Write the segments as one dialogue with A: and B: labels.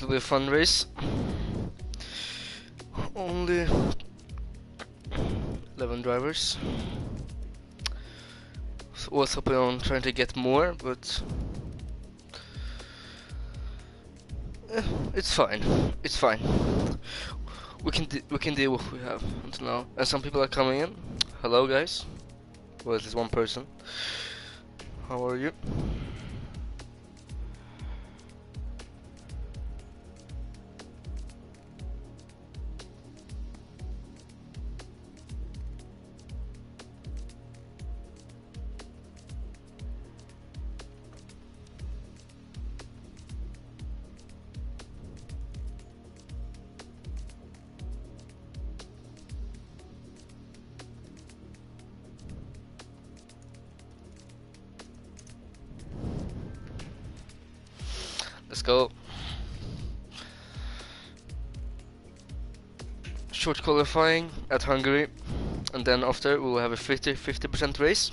A: This will be a fun race. Only 11 drivers. So was hoping on trying to get more, but it's fine. It's fine. We can deal with what we have until now. And some people are coming in. Hello, guys. Well, at least one person. How are you? Let's go. Short qualifying at Hungary, and then after we'll have a 50% race.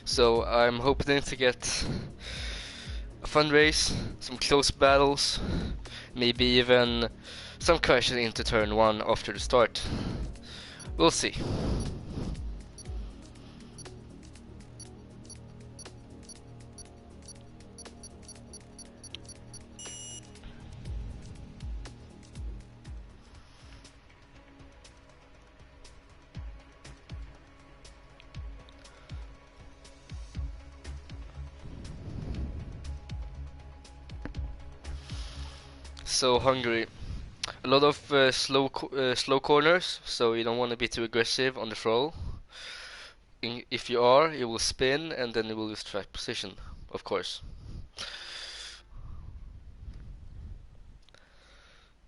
A: So I'm hoping to get a fun race, some close battles, maybe even some crashes into turn 1 after the start. We'll see. So Hungary, a lot of slow corners, so you don't want to be too aggressive on the throttle. If you are, you will spin and then you will lose track position, of course.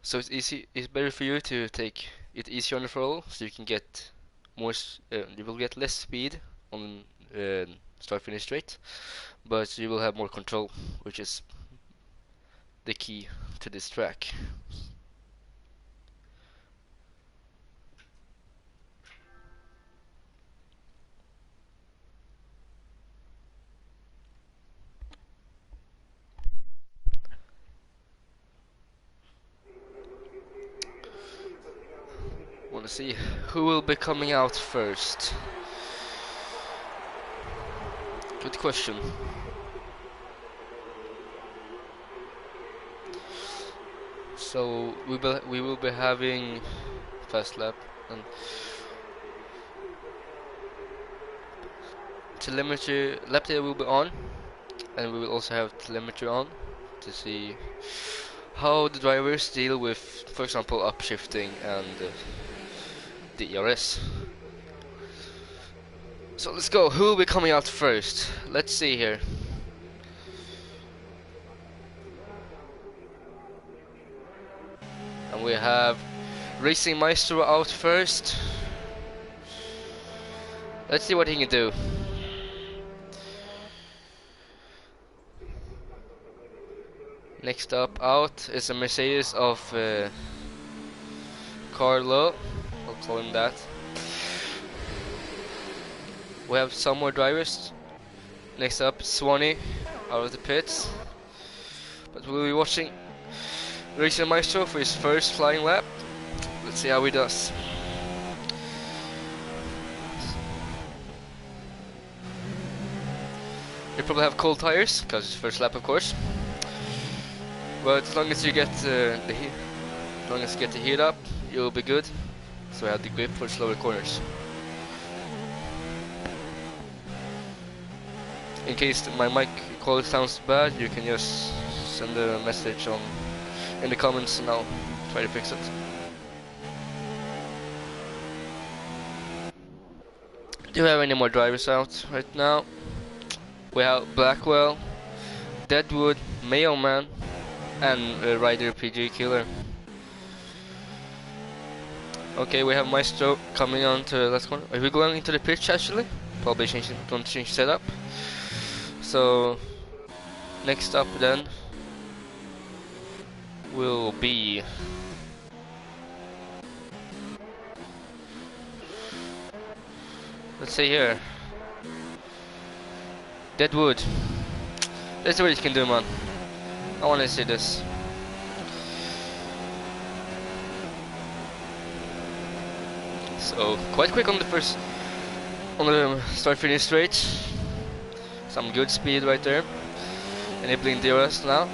A: So it's easy. It's better for you to take it easier on the throttle, so you can get more. You will get less speed on start-finish straight, but you will have more control, which is the key to this track. Want to see who will be coming out first? Good question. So we will be having fast lap and telemetry. Lap data will be on, and we will also have telemetry on to see how the drivers deal with, for example, upshifting and the ERS. So let's go. Who will be coming out first? Let's see here. And we have Racing Maestro out first. Let's see what he can do. Next up out is a Mercedes of Carlo. I'll call him that. We have some more drivers. Next up, Swanee out of the pits. But we'll be watching Racing Maestro for his first flying lap. Let's see how he does. You probably have cold tires because it's first lap, of course. But as long as you get the heat up, you'll be good. So I have the grip for slower corners. In case my mic quality sounds bad, you can just send a message in the comments and I'll try to fix it. Do we have any more drivers out right now? We have Blackwell, Deadwood, Mayo Man, and Ryder PG Killer. Okay, we have Maestro coming on to the last corner. Are we going into the pitch actually? Probably don't change setup. So next up then will be let's see here. Deadwood. Let's see what you can do, man. I want to see this. So quite quick on the start finish straight. Some good speed right there. Enabling DRS now.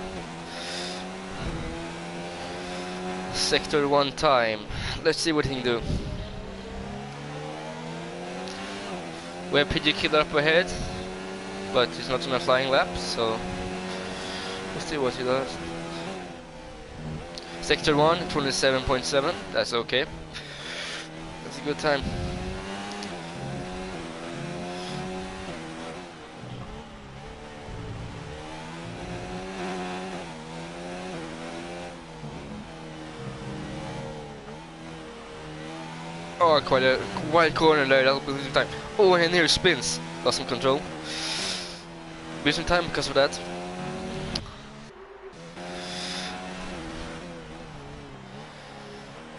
A: Sector 1 time. Let's see what he can do. We have PG Killer up ahead, but he's not on a flying lap, so let's see what he does. Sector 1, 27.7, that's okay. That's a good time. Oh, quite a wide corner there, that'll be losing time. Oh, and here spins. Lost some control. Losing time because of that.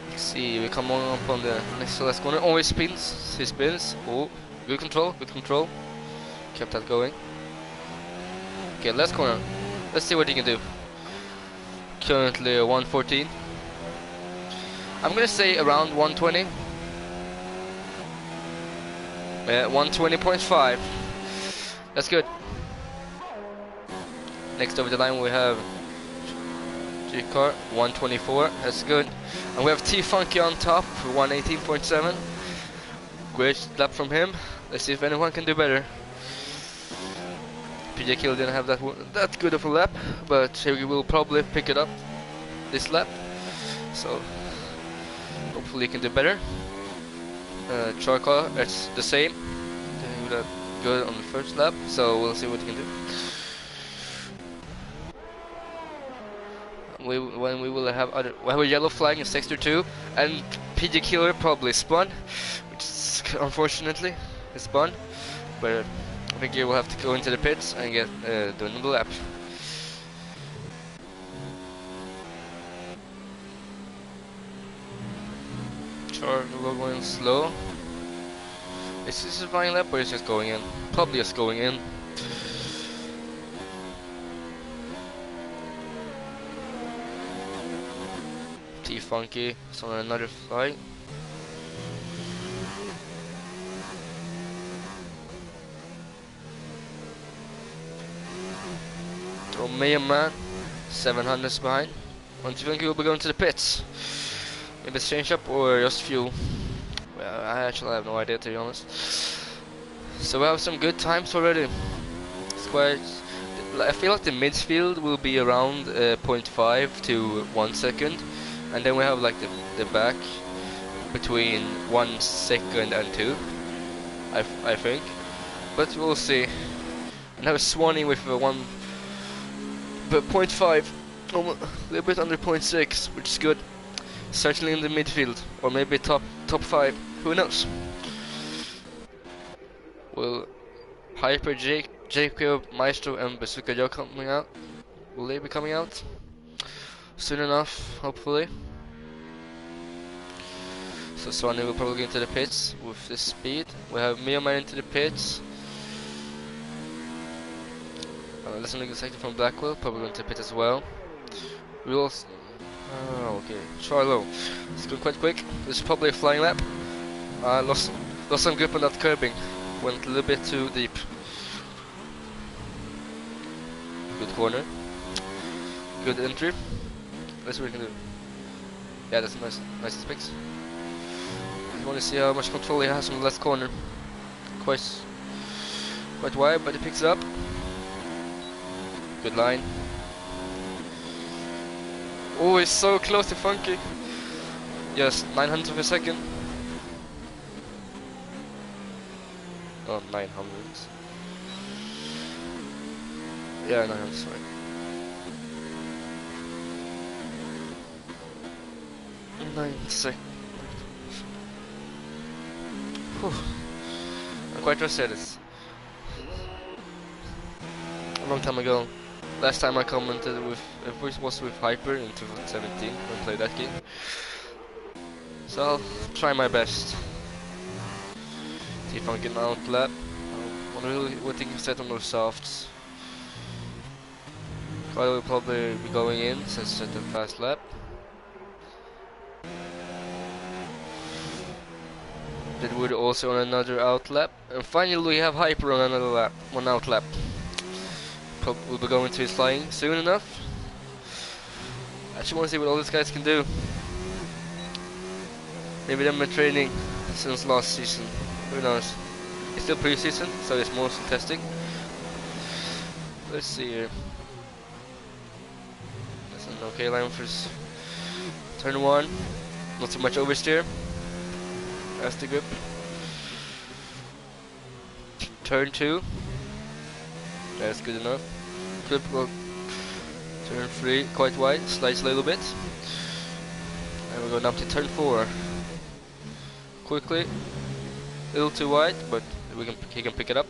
A: Let's see, we come on up on the next to last corner. Oh, he spins. He spins. Oh, good control, good control. Kept that going. Okay, last corner. Let's see what he can do. Currently 114. I'm gonna say around 120. 120.5. That's good. Next over the line we have G-Car, 124. That's good. And we have T-Funky on top, 118.7. Great lap from him. Let's see if anyone can do better. PJ Kill didn't have that good of a lap, but he will probably pick it up this lap. So hopefully he can do better. Charcar, it's the same. Didn't do that good on the first lap, so we'll see what he can do. We will have a yellow flag in sector 2, and PG Killer probably spun, which is, unfortunately is spun. But I think he will have to go into the pits and get do another lap. Charcar going slow. Is this a flying lap or is it just going in? Probably just going in. T-Funky is on another flight. Romeo Man, 700s behind. T-Funky will be going to the pits. Maybe it's change up or just fuel. Well, I actually have no idea, to be honest. So we have some good times already. It's quite. I feel like the midfield will be around 0.5 to 1 second, and then we have like the back between 1 second and 2. I think, but we'll see. And have Swanee with 0.5, a little bit under 0.6, which is good. Certainly in the midfield, or maybe top 5. Who knows? Will Hyper, Jacob, Maestro, and Bazooka Joe coming out? Will they be coming out soon enough? Hopefully. So Swanee will probably get into the pits with this speed. We have Mio Man into the pits. Let's look at sector from Blackwell, probably going to the pit as well. We will. Oh, okay. Charlo. Let's go quite quick. This is probably a flying lap. Lost some grip on that curbing. Went a little bit too deep. Good corner. Good entry. Let's see what we can do. Yeah, that's a nice specs. I want to see how much control he has on the last corner. Quite wide, but he picks it up. Good line. Oh, he's so close to Funky. Yes, 900 of a second. Oh, 900. Yeah, 900, sorry. 9 seconds. I'm quite rusty this. A long time ago. Last time I commented with, it was with Hyper in 2017 when I played that game. So I'll try my best. See if I can outlap. I wonder what he can set on those softs. Kyle will probably be going in since it's set a fast lap. Deadwood also on another out lap. And finally we have Hyper on another lap, one out lap. We'll be going to his flying soon enough. I actually want to see what all these guys can do. Maybe they've been training since last season. Who knows? It's still pre-season, so it's mostly testing. Let's see here. That's an okay line for turn 1. Not too much oversteer. That's the grip. Turn 2. That's good enough. Clip go. Turn 3, quite wide, slides a little bit. And we're going up to turn 4. Quickly. A little too wide, but he can pick it up.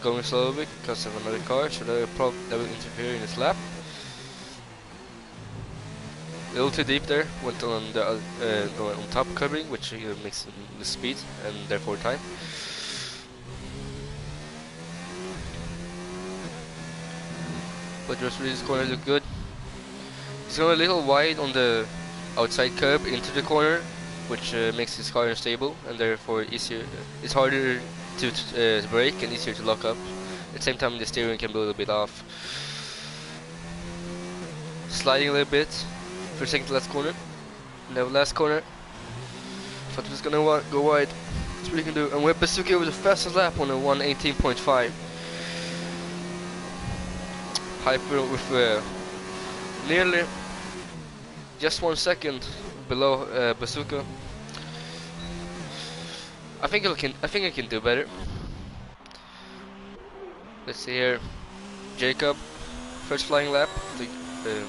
A: Going slowly because of another car, so that will interfere in his lap. A little too deep there, went on the on top curbing, which makes the speed and therefore time. But the rest of this corner look good. He's going a little wide on the outside curb into the corner, which makes his car unstable and therefore easier. It's harder to brake and easier to lock up. At the same time, the steering can be a little bit off. Sliding a little bit for second to last corner. Now last corner. Thought it was gonna go wide. That's what he can do. And we have Bazooka with the fastest lap on a 1:18.5. Hyper with nearly just 1 second below Bazooka. I think I can do better. Let's see here. Jacob, first flying lap. The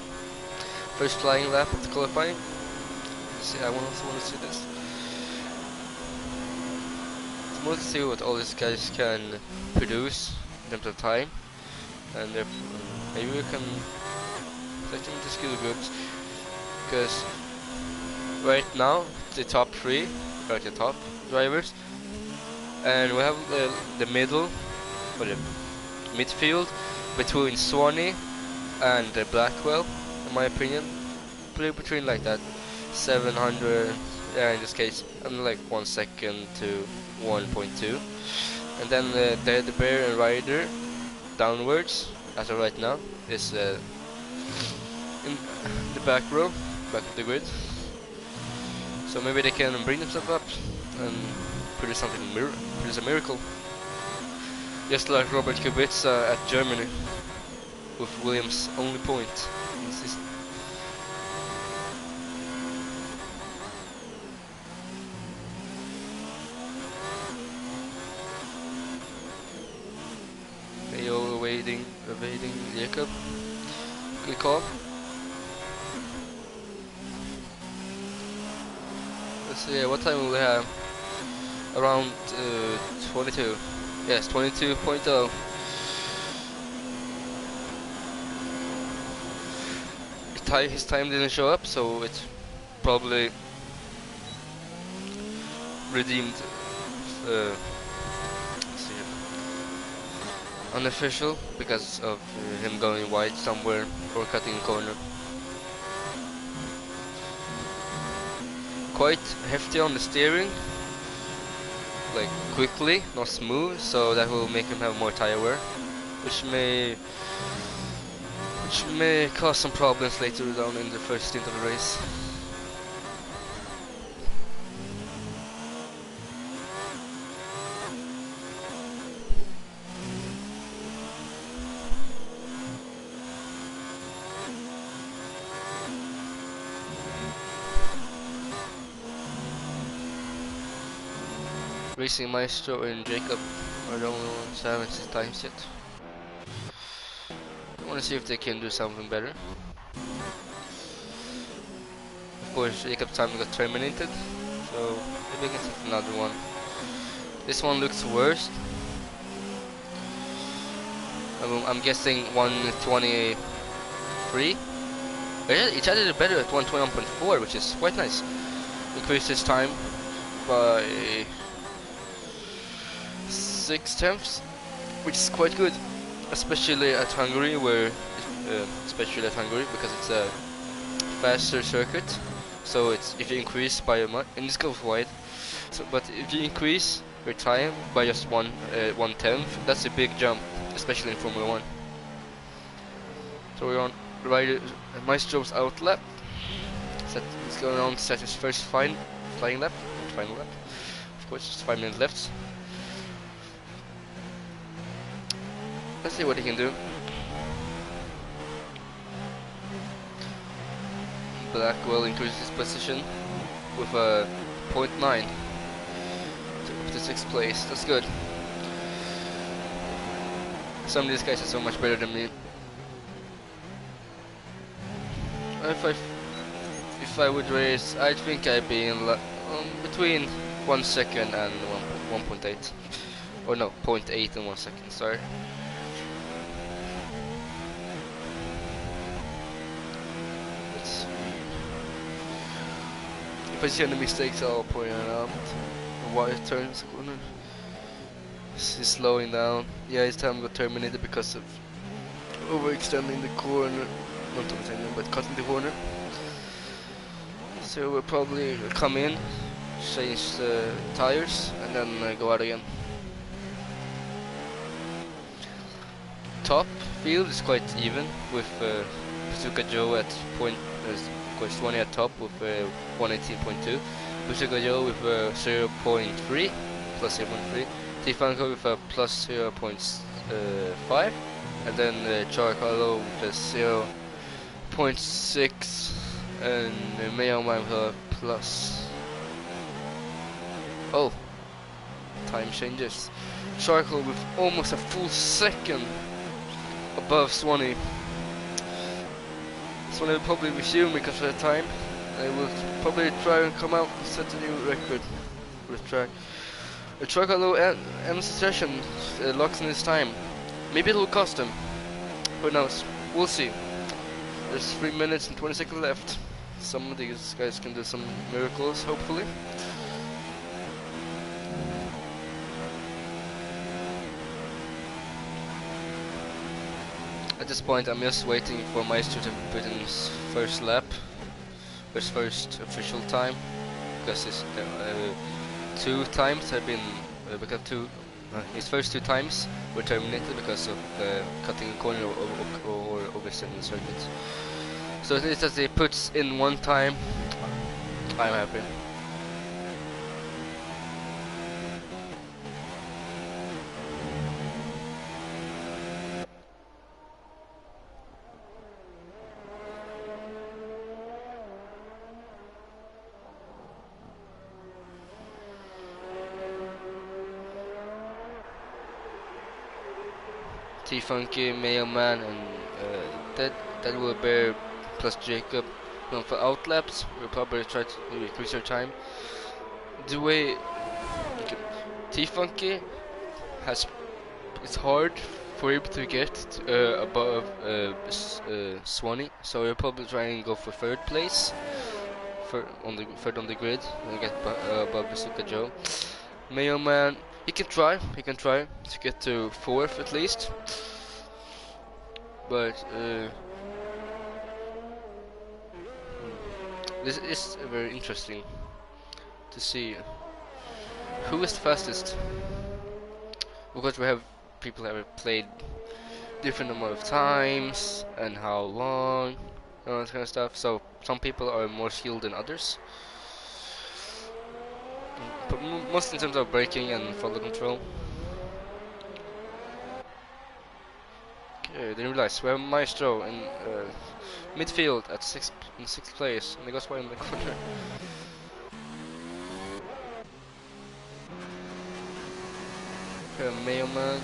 A: first flying lap of the qualifying. Let's see, I also want to see this. I want to see what all these guys can produce in terms of time, and maybe we can let them to skill groups, because right now the top 3 are at the top drivers, and we have the middle or the midfield between Swanee and Blackwell, in my opinion. Between like that 700, yeah, in this case I'm like 1 second to 1.2, and then the Bear and Ryder downwards as of right now is in the back row, back of the grid. So maybe they can bring themselves up and produce produce a miracle. Just like Robert Kubica at Germany, with Williams' only point in the season. Mayo evading Jacob. Good call. Let's see, what time will we have? Around 22. Yes, 22.0. His time didn't show up, so it's probably redeemed. Let's see, unofficial because of him going wide somewhere or cutting a corner. Quite hefty on the steering, like quickly, not smooth, so that will make him have more tire wear, which may cause some problems later down in the first stint of the race. Racing Maestro and Jacob are the only ones who haven't seen times yet. I want to see if they can do something better. Of course, Jacob's time got terminated, so maybe we can take another one. This one looks worse. I'm guessing 1:23. It added better at 1:21.4, which is quite nice. Increased his time by 6/10, which is quite good, especially at Hungary, because it's a faster circuit. So it's if you increase by a much, and this goes wide, So, but if you increase your time by just 1/10, that's a big jump, especially in Formula One. So we're on rider Maestro's out lap. He's going on to set his first flying lap, final lap. Of course, just 5 minutes left. Let's see what he can do. Blackwell increases his position with a 0.9 to 6th place. That's good. Some of these guys are so much better than me. If I would race, I think I'd be in between 1 second and 1.8. Or no, 0.8 and 1 second, sorry. Let's see. If I see any mistakes, I'll point it out. Wide turns, corner. He's slowing down. Yeah, his time got terminated because of overextending the corner. Not overextending, but cutting the corner. So we'll probably come in, change the tires, and then go out again. Top field is quite even with Bazooka Joe at of course 20 at top with 118.2, Bazooka Joe with 0.3 plus 0.3, Tifanko with a plus 0.5, and then Charcalo with a 0.6, and Mayo Man with a plus. Oh, time changes. Charcoal with almost a full second above Swanee. Swanee will probably resume because of the time. They will probably try and come out and set a new record for the track. The Charcoal ends the session, locks in his time. Maybe it will cost him. Who knows? We'll see. There's 3 minutes and 20 seconds left. Some of these guys can do some miracles, hopefully. At this point, I'm just waiting for Maestro to put in his first lap, his first official time, because his 2 times have been because his first 2 times were terminated because of cutting a corner or overextending the circuit. So at least as he puts in 1 time, I'm happy. T-Funky, Mayo Man, and that will bear plus Jacob. No, for outlaps, we'll probably try to increase our time. The way T-Funky it's hard for him to get above Swanee, so we'll probably try and go for 3rd place, third on the grid, and get above Bazooka Joe. Mayo Man, he can try to get to 4th at least, but this is very interesting to see who is the fastest, because we have people that have played different amount of times and how long and all that kind of stuff, so some people are more skilled than others, but most in terms of braking and throttle control. Okay, didn't realize we have Maestro in midfield at 6th place, and he goes wide in the corner. Mayo Man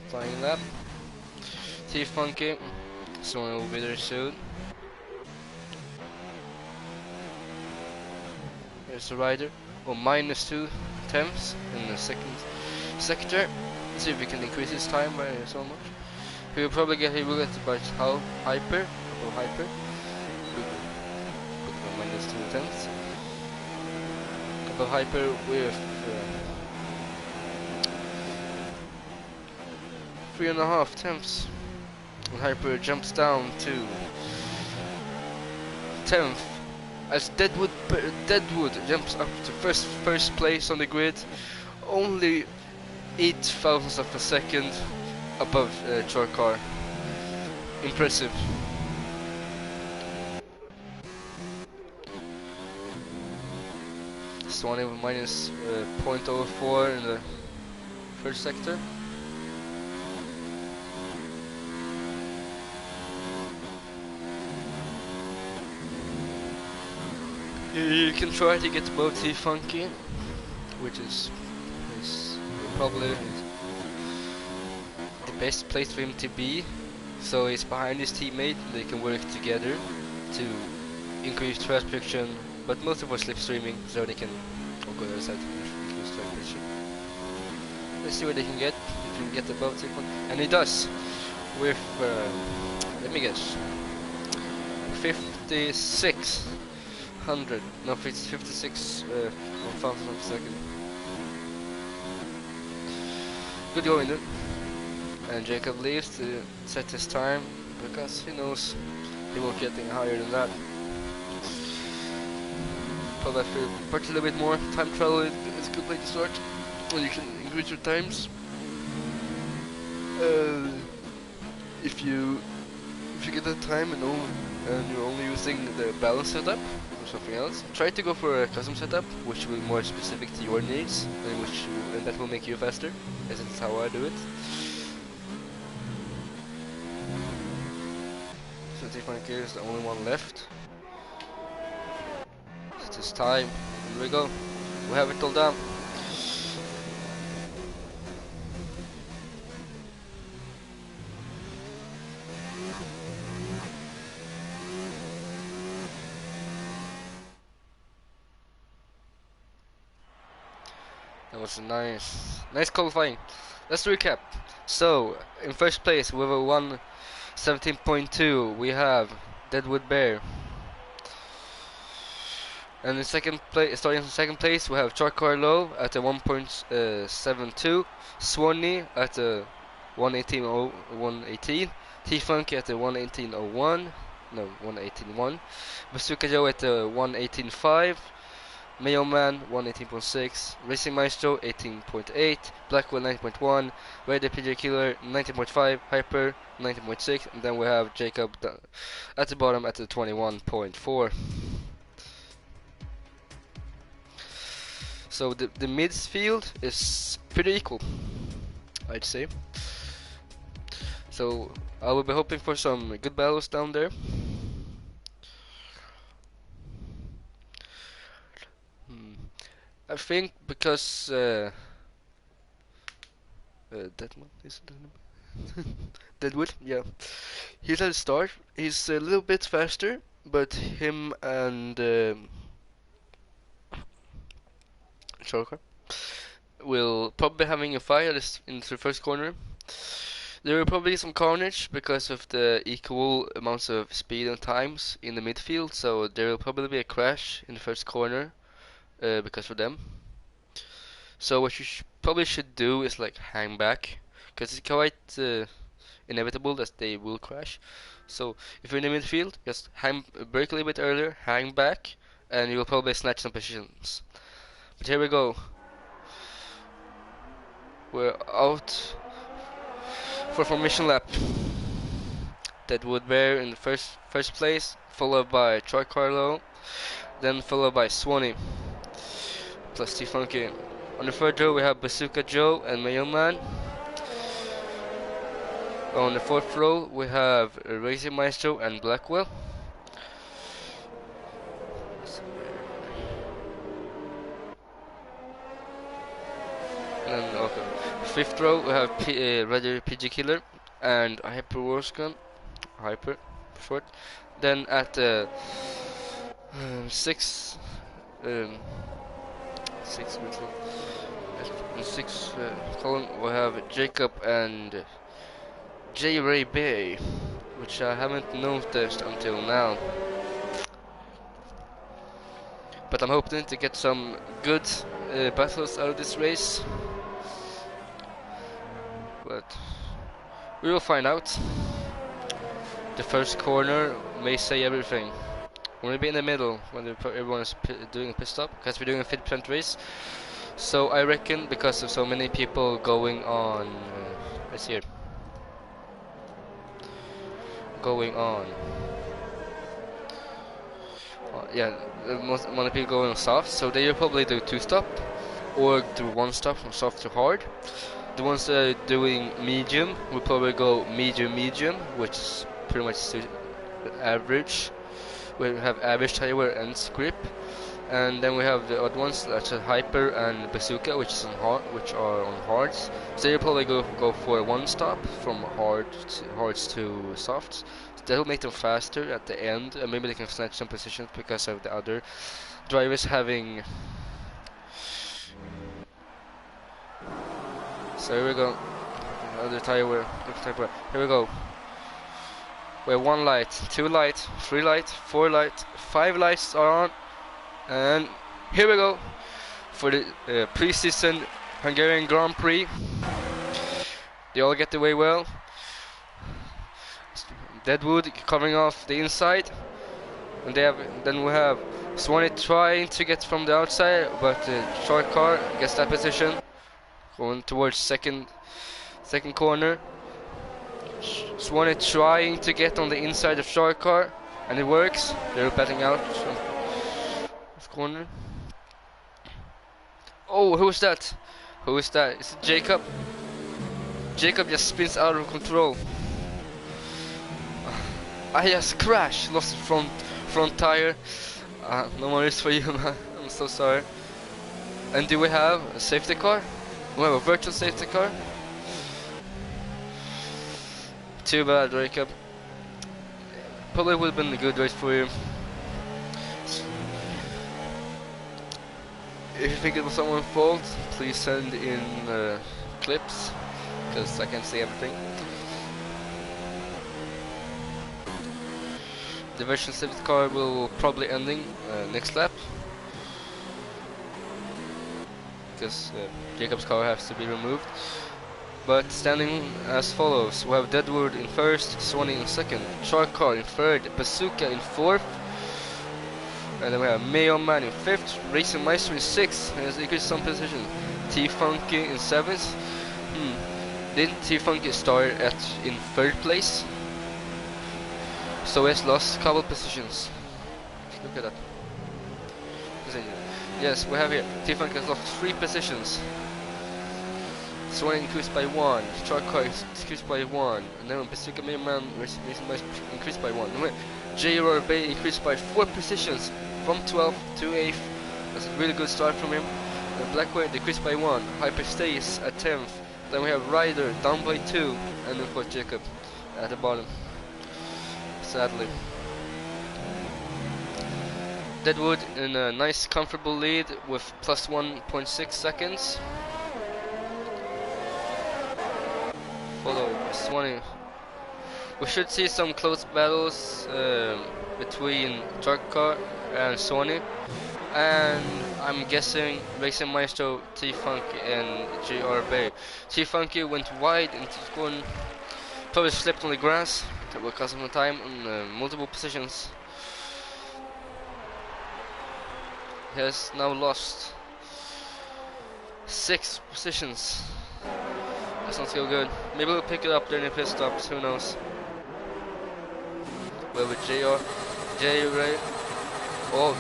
A: flying lap. T-Funky, someone will be there soon. There's the rider. Oh, -2 tenths in the 2nd sector. Let's see if we can increase his time by so much. He will probably get by hyper, above hyper. -2 tenths. Above hyper with 3.5 tenths. And hyper jumps down to 10th as Deadwood jumps up to first place on the grid, only 8 thousandths of a second above Chorkar. Impressive. Swanee with minus 0.04 in the first sector. You can try to get above T-Funky, which is probably the best place for him to be. So he's behind his teammate, and they can work together to increase track friction, but most of us slipstreaming, so they can go the other side to increase track friction. Let's see what they can get, if he can get above T-Funky, and he does, with, let me guess, 5600, no, 56 thousandths of a second. Good going, dude. And Jacob leaves to set his time because he knows he won't get any higher than that. But I feel a little bit more. Time trial is a good way to start. And you can increase your times. If you get that time and you're only using the balance setup or something else, try to go for a custom setup, which will be more specific to your needs, and that will make you faster, as it's how I do it. So T-Funky is the only one left. It's his time. Here we go. We have it all down. That was nice qualifying. Let's recap. So, in first place with a 1:17.2 we have Deadwood Bear. And in second place, starting in second place, we have Chorkar Low at a 1.72, Swanee at a 118, T-Funky at a 118.01, no, 118.1, Bazooka Joe at a 118.5, Mayo Man 118.6, Racing Maestro 18.8, Blackwell 9.1, Raider PJ Killer 19.5, Hyper 19.6, and then we have Jacob at the bottom at the 21.4. So the midfield is pretty equal, I'd say. So I will be hoping for some good battles down there. I think because that one is Deadwood, yeah. He's at the start. He's a little bit faster, but him and Chorkar will probably be having a fight in the first corner. There will probably be some carnage because of the equal amounts of speed and times in the midfield, so there will probably be a crash in the first corner because of them. So what you probably should do is like hang back, because it's quite inevitable that they will crash. So if you're in the midfield, just brake a little bit earlier, hang back, and you will probably snatch some positions. But here we go. We're out for formation lap. Deadwood Bear in the first place, followed by Chorkar Low, then followed by Swanee plus T-Funky. On the third row we have Bazooka Joe and Mayo Man. On the fourth row we have Racing Maestro and Blackwell. And then, okay. Fifth row we have Raider PG Killer and Hyper Warsgun. Hyper short. Then at sixth column we have Jacob and J. Ray Bay, which I haven't noticed until now. But I'm hoping to get some good battles out of this race. But we will find out. The first corner may say everything. I'm gonna be in the middle when everyone is doing a pit stop, because we're doing a 50% race. So I reckon, because of so many people going on, let's see here, going on, yeah, most amount of people going on soft, so they will probably do 2-stop, or do 1-stop from soft to hard. The ones that are doing medium will probably go medium, which is pretty much average. We have average tire wear and grip, and then we have the odd ones such as hyper and bazooka, which is on which are on hards. So you'll probably go for a 1-stop from hards to softs. That'll make them faster at the end, and maybe they can snatch some positions because of the other drivers having. So here we go. Other tire wear. Here we go. We have 1 light, 2 light, 3 light, 4 light, 5 lights are on, and here we go for the pre-season Hungarian Grand Prix. They all get away well. Deadwood covering off the inside, and then we have Swanee trying to get from the outside, but the short car gets that position, going towards second corner. Swanee trying to get on the inside of short car, and it works. They're batting out this corner. Oh, who's that? Who is that? Is it Jacob? Jacob just spins out of control. I just crashed, lost the front tire. No worries for you, man. I'm so sorry. And do we have a safety car? We have a virtual safety car. Too bad, Jacob. Probably would have been a good race for you. If you think it was someone's fault, please send in clips, because I can't see everything. The version safety car will probably ending next lap, because Jacob's car has to be removed. But standing as follows: we have Deadwood in first, Swanee in second, Shark Car in third, Bazooka in fourth, and then we have Mayo Man in fifth, Racing Meister in sixth, and has increased some position. T-Funky in seventh. Didn't T-Funky start in third place? So he's lost a couple positions. Look at that. Yes, we have here. T-Funky has lost 3 positions. Swanee increased by 1, Shark Car increased by 1, and then Bazooka Man increased by 1. J.R. Bay increased by 4 positions from 12th to 8th. That's a really good start from him. Blackway decreased by 1, Hyper stays at 10th. Then we have Ryder down by 2, and of course Jacob at the bottom, sadly. Deadwood in a nice comfortable lead with plus 1.6 seconds. Follow Swanee. We should see some close battles between Truck Car and Swanee, and I'm guessing Racing Maestro, T-Funky and J.R. Bay. T-Funky went wide into the corner, probably slipped on the grass. That will cost him time in multiple positions. He has now lost 6 positions. That's not so good. Maybe we'll pick it up during the pit stops, who knows. Well, with J-Ray. Oh.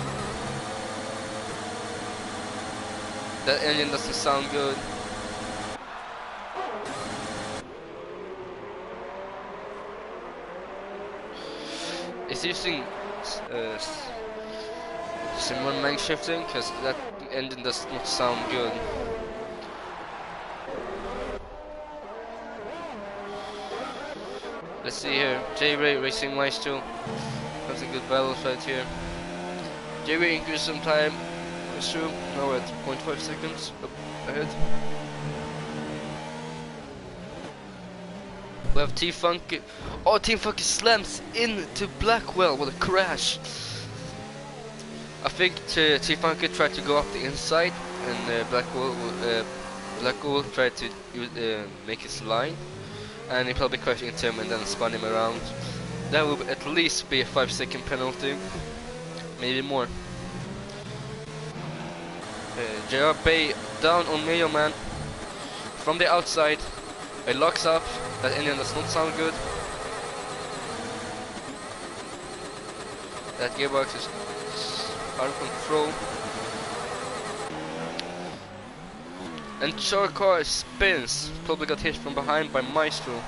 A: That engine doesn't sound good. It's using similar main shifting, because that engine does not sound good. Let's see here, J-Ray Racing Maestro. That's a good battle right here. J-Ray increased some time. It's true. Now we're at 0.5 seconds up ahead. We have T-Funky. Oh, T-Funky slams into Blackwell. What a crash. I think T-Funky tried to go up the inside, and Blackwell tried to make his line. And he probably crashed into him and then spun him around. That would at least be a 5-second penalty. maybe more. JR Bay down on Mayo Man from the outside. It locks up. That engine does not sound good. That gearbox is out of control. And Charcar spins. Probably got hit from behind by Maestro.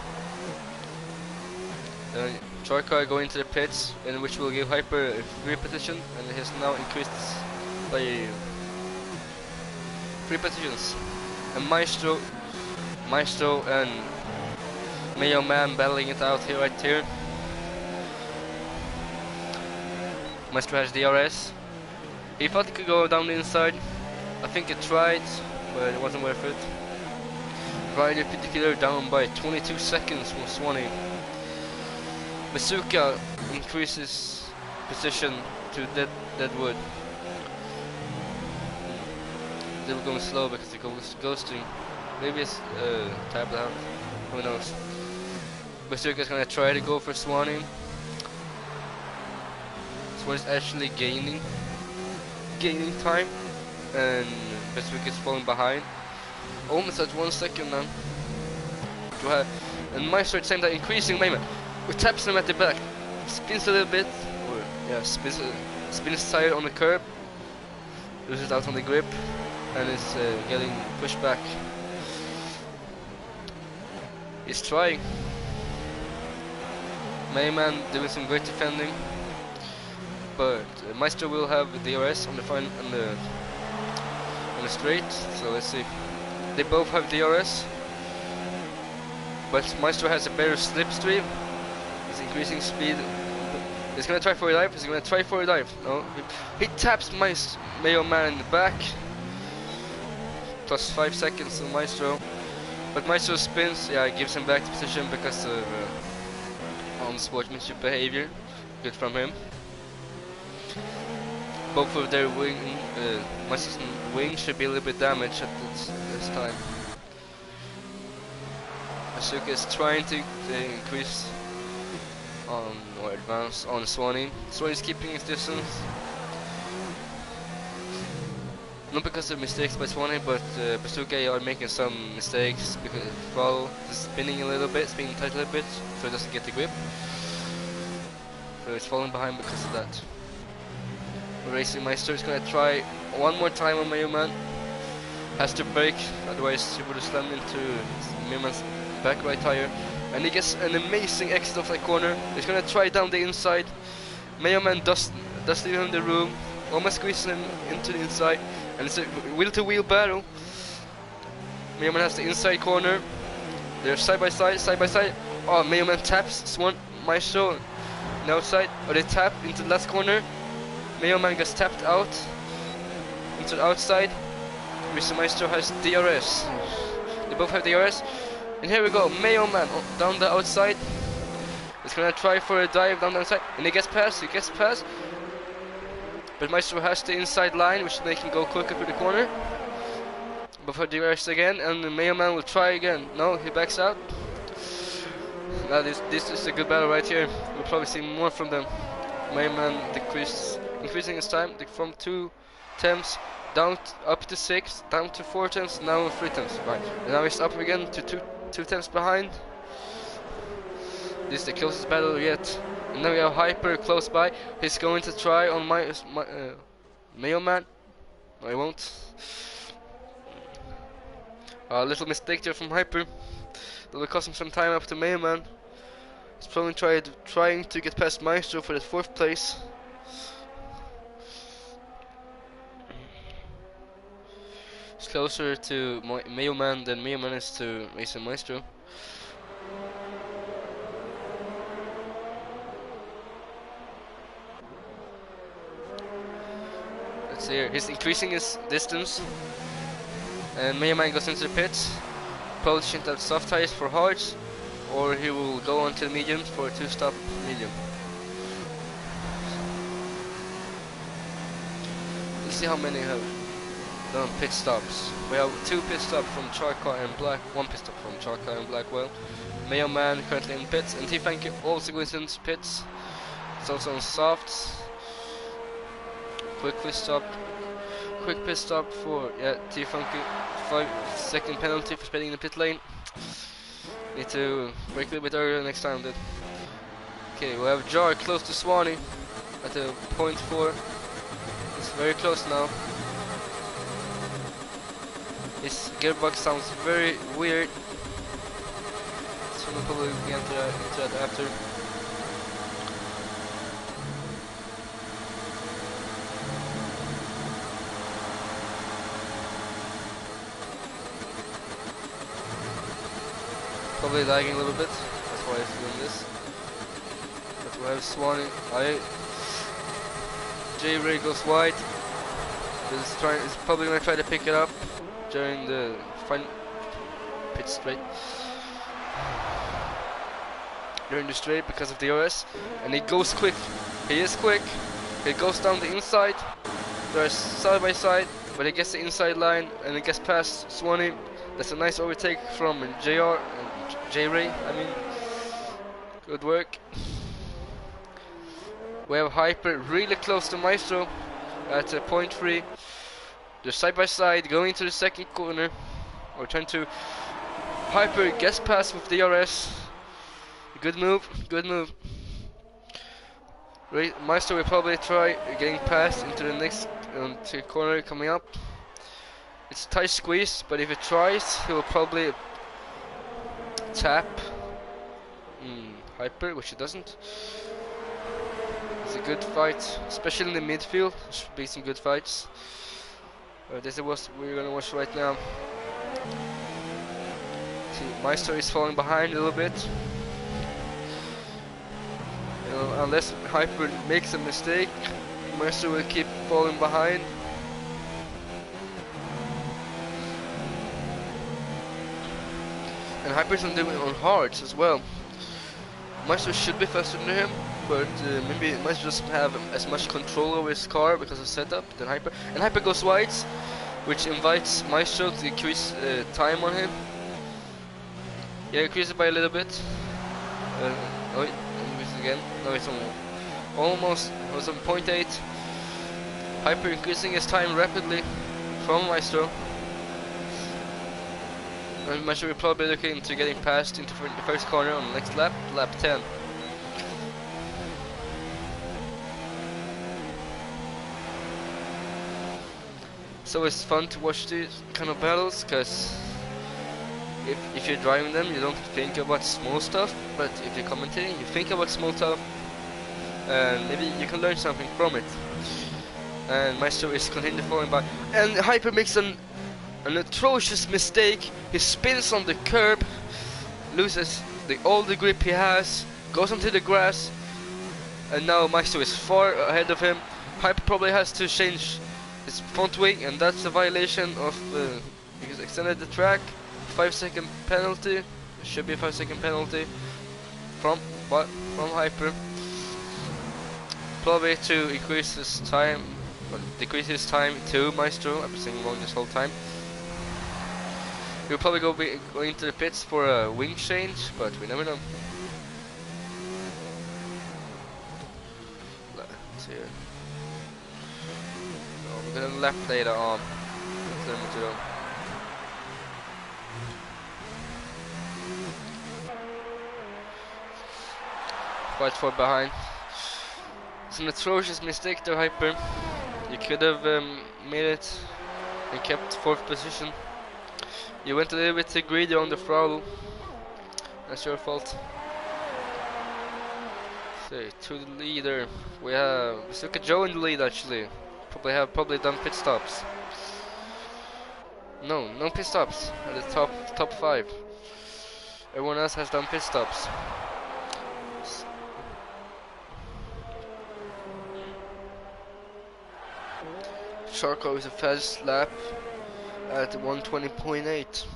A: Charcar going to the pits, in which will give Hyper a free position, and it has now increased by 3 positions. And Maestro and Mayo Man battling it out here, right here. Maestro has DRS. He thought he could go down the inside. I think it tried, but it wasn't worth it. Rider particular down by 22 seconds from Swanee. Bazooka increases position to Deadwood. They were going slow because it goes ghosting. Maybe it's tapped out. Who knows? Bazooka's gonna try to go for Swanee. Swanee's actually gaining time, and Bazooka's falling behind. Almost at 1 second now. And Maestro at the same time increasing maybe. We taps him at the back. Spins a little bit. Or yeah, spins tire on the curb. Loses out on the grip. And is getting pushed back. He's trying. Mayman doing some great defending, but Maestro will have the DRS on the final on the straight. So let's see. They both have DRS, but Maestro has a better slipstream. He's increasing speed. He's gonna try for a dive. He's gonna try for a dive. No, he taps Mayo Man in the back. Plus 5 seconds to Maestro, but Maestro spins. Yeah, gives him back to position because of sportsmanship behavior. Good from him. Both of their Maestro's wing should be a little bit damaged at this time. Asuka is trying to increase on or advance on Swanee. Swanee's keeping his distance. Not because of mistakes by Swanee, but Bazooka are making some mistakes because throttle is spinning a little bit, spinning tight a little bit, so it doesn't get the grip. So it's falling behind because of that. Racing Maestro is gonna try one more time on Mayo Man. Has to brake, otherwise he would have slammed into Mayo Man's back right tire. And he gets an amazing exit off that corner. He's gonna try down the inside. Mayo Man does leave him in the room, almost squeezes him into the inside. And it's a wheel-to-wheel battle. Mayo Man has the inside corner. They're side by side. Oh, Mayo Man taps Maestro on the outside. Or they tap into the last corner. Mayo Man gets tapped out into the outside. Mr. Maestro has DRS. They both have DRS. And here we go, Mayo Man down the outside. He's gonna try for a dive down the outside. And he gets past. But Maestro has the inside line, which they can go quicker through the corner. Before DRS again, and the Mayo Man will try again. No, he backs out. Now this is a good battle right here. We'll probably see more from them. Mayo Man increasing his time from 2 temps down up to 6, down to 4 temps, now 3 temps. Right, and now he's up again to 2 temps behind. This is the closest battle yet. And now we have Hyper close by. He's going to try on Mayo Man. No, he won't. A little mistake there from Hyper. That will cost him some time up to Mayo Man. He's probably trying to get past Maestro for the 4th place. It's closer to Mayo Man than Mayo Man is to Mason Maestro. Let's see here. He's increasing his distance. And Mayo Man goes into the pits. Probably shouldn't have soft tires for hards, or he will go on to the mediums for a 2-stop medium. Let's see how many have done pit stops. We have 2 pit stops from Charcar and 1 pit stop from Charcar and Blackwell. Mayo Man currently in pits, and T-Fanky also goes into pits. It's also on softs. quick pit stop. Quick pit stop for T Funky. 5-second penalty for spinning in the pit lane. Need to brake a little bit earlier next time, dude. Okay, we have Jar close to Swanee at the .4. It's very close now. His gearbox sounds very weird. So we'll probably get into that after. Probably lagging a little bit, that's why I'm doing this. But we have Swanee. J-Ray goes wide. He's probably gonna try to pick it up during the front pit straight. During the straight because of the DRS. And he goes quick. He is quick. He goes down the inside. They're side by side, but he gets the inside line and he gets past Swanee. That's a nice overtake from JR and J-Ray, I mean. Good work. We have Hyper really close to Maestro at .3. They're side by side going to the second corner. Or trying to. Hyper gets past with DRS. Good move, good move. Maestro will probably try getting past into the next corner coming up. It's a tight squeeze, but if he tries, he will probably tap Hyper, which he doesn't. It's a good fight, especially in the midfield. There should be some good fights. This is what we're gonna watch right now. See, Maestro is falling behind a little bit. Unless Hyper makes a mistake, Maestro will keep falling behind. And Hyper's on doing it on hards as well. Maestro should be faster than him, but maybe Maestro doesn't have as much control over his car because of setup than Hyper. And Hyper goes wide, which invites Maestro to increase time on him. Yeah, increase it by a little bit. Oh, increase it again. No, it's almost. It was on .8. Hyper increasing his time rapidly from Maestro. And Maestro will probably be looking to getting past into the first corner on the next lap, lap 10. So it's fun to watch these kind of battles, because if you're driving them, you don't think about small stuff, but if you're commentating, you think about small stuff, and maybe you can learn something from it. And Maestro is continuing falling by, and Hyper makes an atrocious mistake. He spins on the curb, loses all the grip he has, goes onto the grass, and now Maestro is far ahead of him. Hyper probably has to change his front wing, and that's a violation of because extended the track. 5-second penalty. It should be a 5-second penalty from Hyper. Probably to increase his time, or decrease his time to Maestro. I've been saying wrong this whole time. He'll probably go into the pits for a wing change, but we never know. Let's see here. No, we're gonna left later on. Quite far behind. It's an atrocious mistake there, Hyper. You could have made it and kept 4th position. You went a little bit too greedy on the throttle. That's your fault. So to the leader, we have Suzuka Joe in the lead actually. Probably done pit stops. No pit stops at the top 5. Everyone else has done pit stops. Charco is a fast lap at 120.8.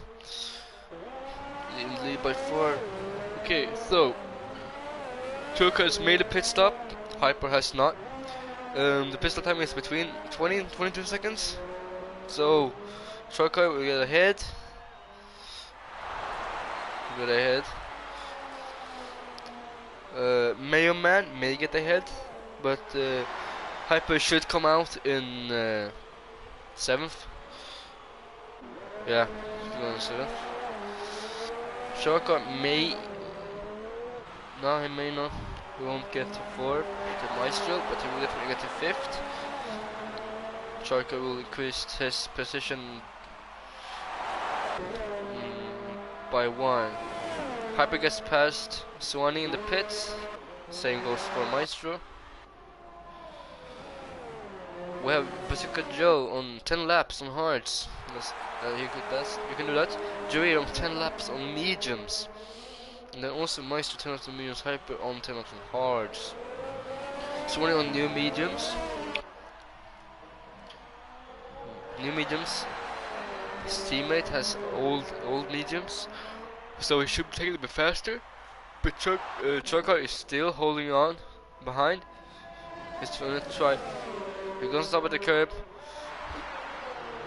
A: In the lead by 4. Okay, so Charco has made a pit stop. Hyper has not. The pit stop time is between 20 and 22 seconds. So Charco will get ahead. Mayo Man may get ahead, but Hyper should come out in 7th. Yeah, he's going 7th. Shortcut may... No, he may not. He won't get to 4th to Maestro, but he will definitely get to 5th. Shortcut will increase his position by 1. Hyper gets past Swanee in the pits. Same goes for Maestro. We have Bazooka Joe on 10 laps on hards. You can do that. Joey on 10 laps on mediums. And then also Maestro 10 laps on mediums, Hyper on 10 laps on hards. Swanee on new mediums. New mediums. His teammate has old mediums, so he should be taking a bit faster. But Churka is still holding on behind. He's gonna try. He's gonna stop at the curb.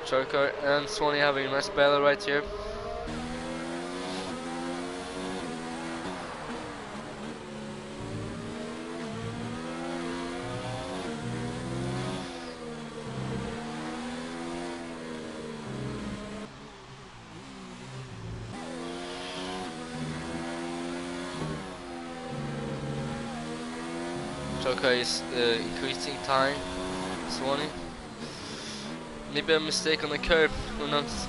A: Churka and Swanee having a nice battle right here. Churka is increasing time. Swanee. Maybe a mistake on the curb, who knows?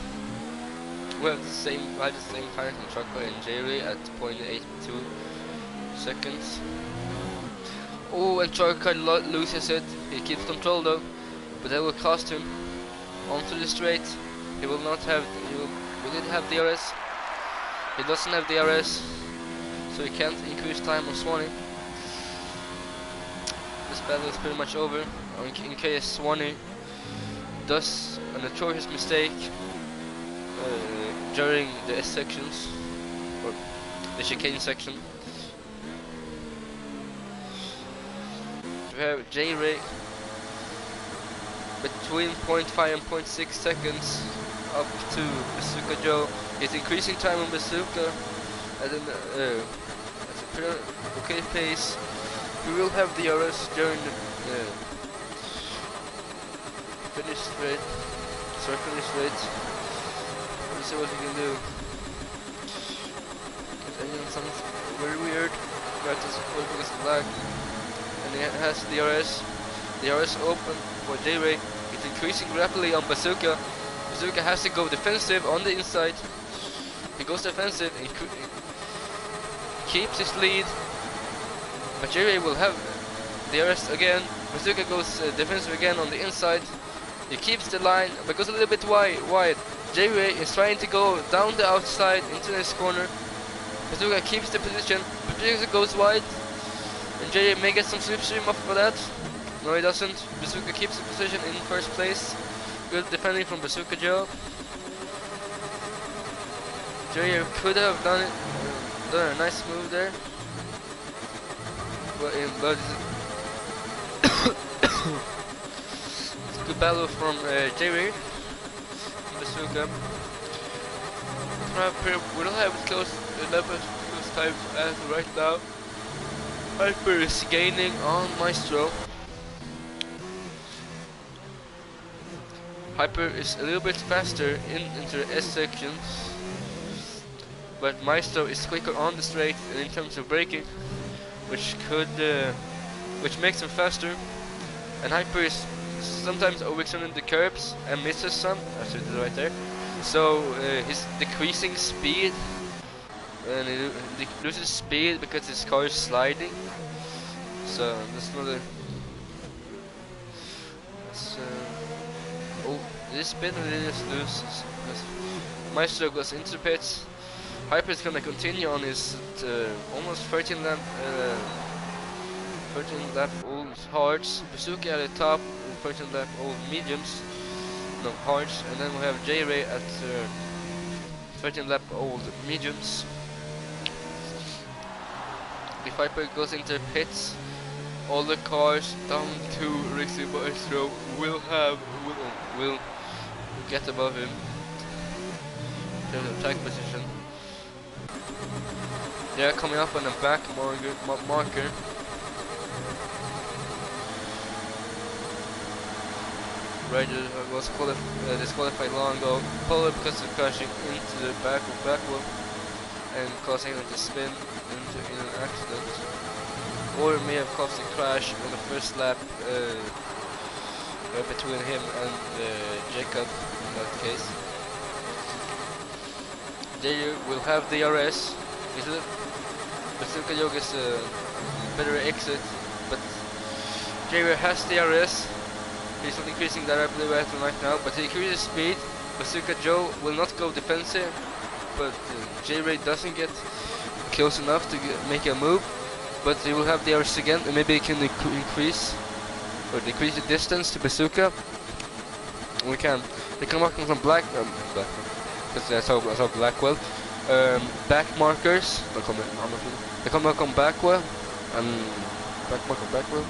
A: We have the same time from Churka and Jerry at 0.82 seconds. Oh, and Churka loses it. He keeps control though, but that will cost him. Onto the straight. He will not have. Will it have DRS? He doesn't have DRS, so he can't increase time on Swanee. This battle is pretty much over. In case Swanee does an atrocious mistake during the S sections or the chicane section. We have J-Ray between 0.5 and 0.6 seconds up to Bazooka Joe. He's increasing time on Bazooka at a pretty okay pace. We will have DRS during the finish straight. Sorry, finish straight. Let's see what we can do. Because engine sounds very weird. Right, this because of lag. And it has DRS. DRS open for J-Ray. It's increasing rapidly on Bazooka. Bazooka has to go defensive on the inside. He goes defensive and keeps his lead. But J-Ray will have DRS again. Bazooka goes defensive again on the inside. He keeps the line, but goes a little bit wide. J-Ray is trying to go down the outside into this corner. Bazooka keeps the position. Bazooka goes wide. And J-Ray may get some slipstream off for that. No, he doesn't. Bazooka keeps the position in first place. Good defending from Bazooka Joe. J-Ray could have done a nice move there. But it's a good battle from J-Ray and Bazooka. We don't have close times as right now. Hyper is gaining on Maestro. Hyper is a little bit faster into the S sections, but Maestro is quicker on the straight and in terms of braking, which makes him faster. And Hyper is sometimes overextending the curbs and misses some, as it is right there. So he's decreasing speed, and he loses speed because his car is sliding. So that's another. Oh, this spin really just loses. Maestro goes into the pits. Hyper is gonna continue on his almost 13 lap old hards. Bazooka at the top, 13 lap old mediums, no hards, and then we have J-Ray at 13 lap old mediums. If Hyper goes into pits, all the cars down to Rixie Maestro will get above him in terms of track position. They are coming up on the back marker. rider was disqualified long ago, probably because of crashing into the back wheel and causing him to spin in an accident, or it may have caused a crash on the first lap between him and Jacob in that case. They will have the DRS. Bazooka Joe gets a better exit, but J-Ray has the DRS. He's not increasing that rapidly right now, but he increases speed. Bazooka Joe will not go defensive, but J-Ray doesn't get close enough to make a move, but he will have the DRS again, and maybe he can increase or decrease the distance to Bazooka. We can. They come back on some because I saw Blackwell. Back markers. They come back on Backwell and Backwell.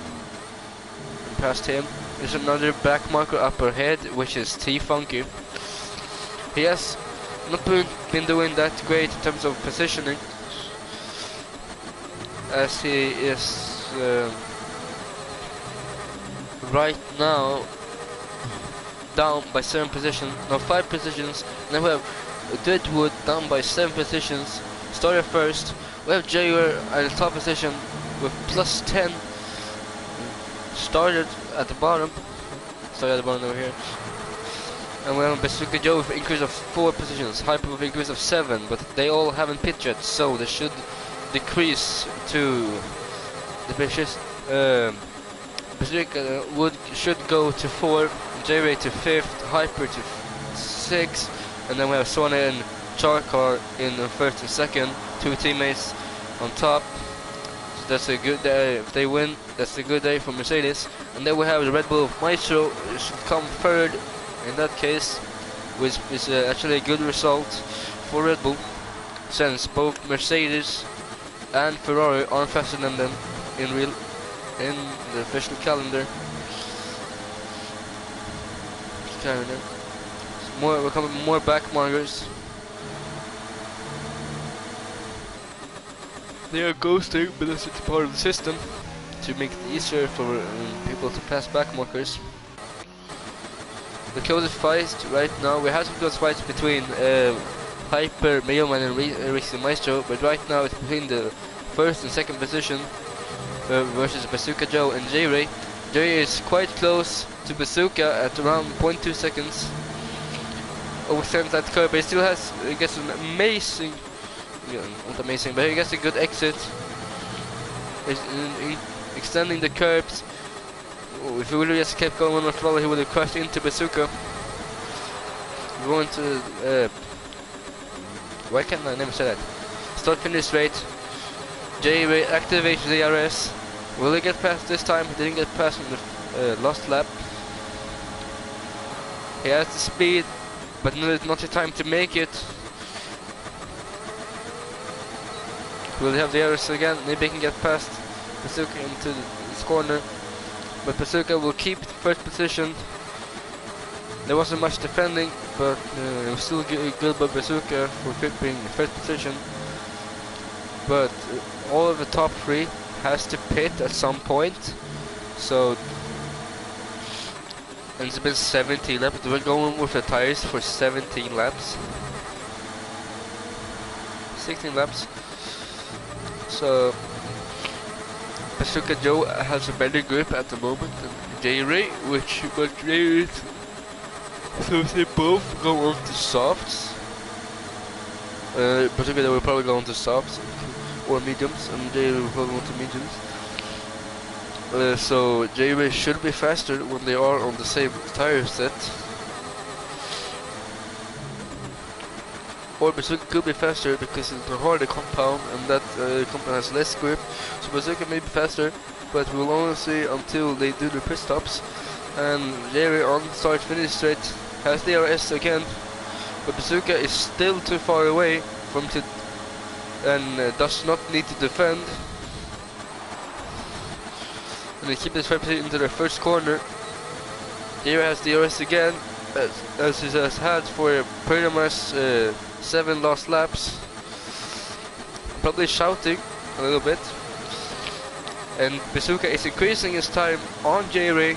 A: And past him, there's another back marker up ahead, which is T-Funky. He has not been doing that great in terms of positioning, as he is right now down by 7 positions, no 5 positions. Then we have Deadwood down by 7 positions. Started first. We have Jaguar at the top position with plus 10. Started at the bottom. Started at the bottom over here. And we have Bazooka Joe with an increase of 4 positions. Hyper with an increase of 7, but they all haven't pitched yet, so they should decrease to the pitches. Bazooka should go to 4. J-Ray to 5th, Hyper to 6th, and then we have Sona and Charcar in 1st and 2nd, 2 teammates on top. So that's a good day. If they win, that's a good day for Mercedes. And then we have the Red Bull Maestro, it should come 3rd in that case, which is actually a good result for Red Bull, since both Mercedes and Ferrari aren't faster than them in the official calendar. We're coming more back markers. They are ghosting, but that's part of the system to make it easier for people to pass back markers. The closest fight right now, we have some close fights between Hyper, Mailman and Rixie Maestro, but right now it's between the 1st and 2nd position versus Bazooka Joe and J-Ray. J-Ray is quite close to Bazooka at around 0.2 seconds. Overstands that curve, but he still gets an amazing, not amazing, but he gets a good exit. He's extending the curves. Oh, if he would have just kept going on the throttle, he would have crashed into Bazooka. We're going to, why can't I never say that? Start finish rate. J-Ray activates the DRS. Will he get past this time? He didn't get past on the last lap. He has the speed, but not the time to make it. Will he have the DRS again? Maybe he can get past Bazooka into this corner. But Bazooka will keep the 1st position. There wasn't much defending, but it was still good by Bazooka for keeping the 1st position. But all of the top 3 has to pit at some point. So, and it's been 17 laps. We're going with the tires for 17 laps. 16 laps. So, Bazooka Joe has a better grip at the moment than J-Ray, but J-Ray, so they both go on to softs. Bazooka Joe will probably go on to softs or mediums, and J-Ray will probably go on to mediums. So J-Ray should be faster when they are on the same tire set. Or Bazooka could be faster because it's a harder compound, and that compound has less grip. So Bazooka may be faster, but we'll only see until they do the pit stops. And J-Ray on start finish straight has the DRS again, but Bazooka is still too far away from it and does not need to defend. And they keep this position into their 1st corner. J-Ray has the DRS again, as he has had for pretty much 7 last laps. Probably shouting a little bit. And Bazooka is increasing his time on J-Ray.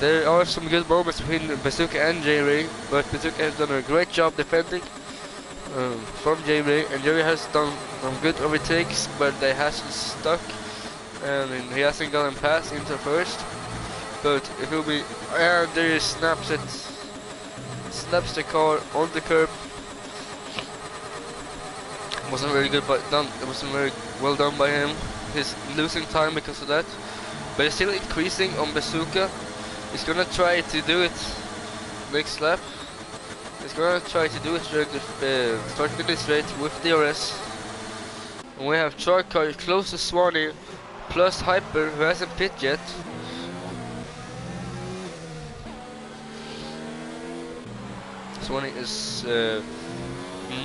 A: There are some good moments between Bazooka and J-Ray, but Bazooka has done a great job defending from J-Ray, and J-Ray has done some good overtakes, but they hasn't stuck, and he hasn't gotten past into first. But it will be, and there he snaps the car on the curb. Wasn't very good, but done. It wasn't very well done by him. He's losing time because of that, but he's still increasing on Bazooka. He's gonna try to do it next lap. He's gonna try to do it during the start finish straight with DRS. And we have Charcar close to Swanee, plus Hyper, who hasn't pit yet. Swanee is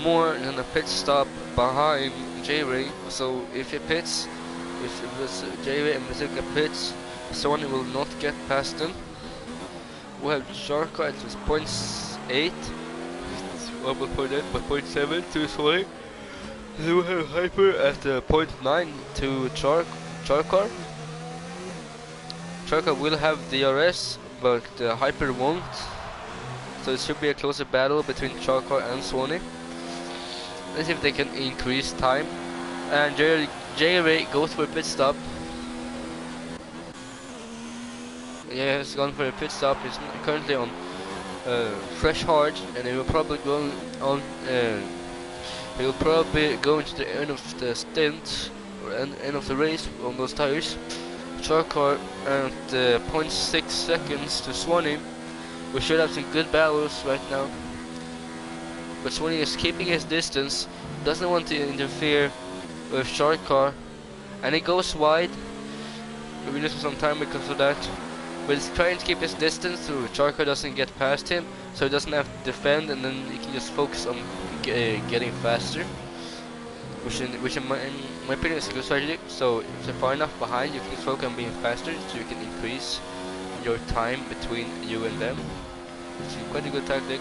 A: more than a pit stop behind J-Ray, so if he pits, if it was J-Ray and Bazooka pits, Swanee will not get past them. We have Charcar at 0.8, well, 0.8 by 0.7 to Swanee. Then we have Hyper at 0.9 to Charcar. Charcar will have DRS, but Hyper won't. So it should be a closer battle between Charcar and Swanee. Let's see if they can increase time. And J-Ray goes for a pit stop. Yeah, he's gone for a pit stop. He's currently on fresh hard, and he will probably go on. He will probably go into the end of the stint or end of the race on those tires. Charcar at 0.6 seconds to Swanee. We should have some good battles right now, but Swanee is keeping his distance, doesn't want to interfere with Charcar, and he goes wide. We lose some time because of that, but he's trying to keep his distance so Charcar doesn't get past him, so he doesn't have to defend, and then he can just focus on getting faster, which in my opinion is a good strategy. So if you're far enough behind, you can focus on being faster, so you can increase your time between you and them. It's quite a good tactic.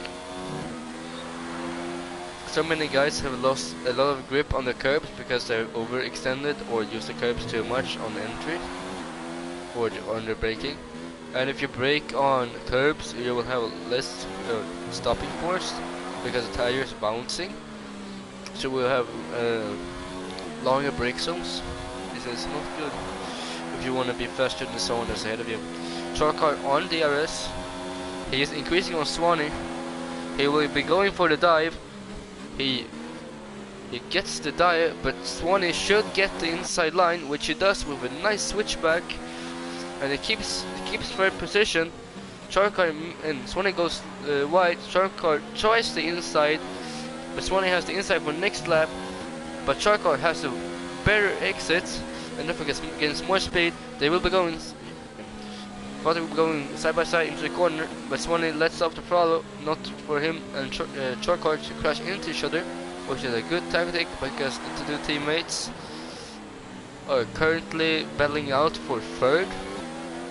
A: So many guys have lost a lot of grip on the curbs because they're overextended or use the curbs too much on entry or on the braking. And if you brake on curbs, you will have less stopping force because the tire is bouncing. So we'll have longer brake zones. This is not good if you want to be faster than someone that's ahead of you. Charcar on DRS. He is increasing on Swanee. He will be going for the dive. He gets the dive, but Swanee should get the inside line, which he does with a nice switchback, and he keeps third position. Charcar and Swanee goes wide. Charcar tries the inside, but Swanee has the inside for next lap. But Charcar has a better exit, and if he gets more speed, they will be going. Thought they were going side by side into the corner, but Swanee lets off the throttle, not for him and Charcar to crash into each other, which is a good tactic because the two teammates are currently battling out for third,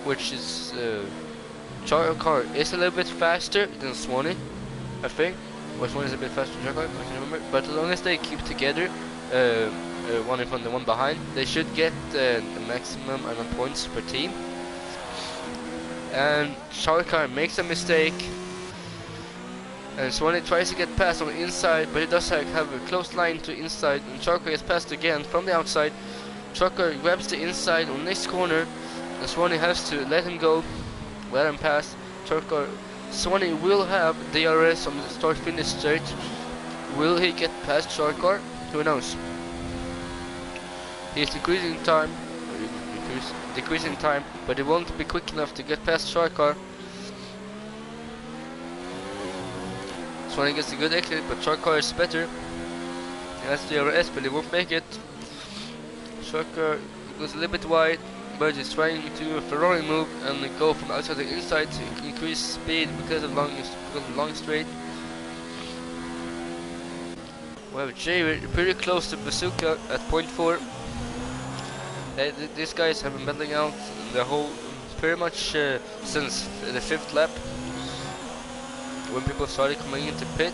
A: which is Charcar is a little bit faster than Swanee, I think. Well, Swanee is a bit faster than Charcar, I can remember. But as long as they keep together, one in front and one behind, they should get the maximum amount of points per team. And Charcar makes a mistake, and Swanee tries to get past on the inside, but he does have a close line to inside, and Charcar gets past again from the outside. Charcar grabs the inside on next corner, and Swanee has to let him go, let him pass. Swanee will have DRS on the start finish straight. Will he get past Charcar? Who knows? He's decreasing time, but he won't be quick enough to get past Charcar. Swanee gets a good exit, but Charcar is better. He has DRS, but he won't make it. Charcar goes a little bit wide, but he's trying to do a Ferrari move and go from outside to inside to increase speed because of long straight. We have Jay pretty close to Bazooka at 0.4. These guys have been battling out the whole, pretty much since the 5th lap, when people started coming into pit.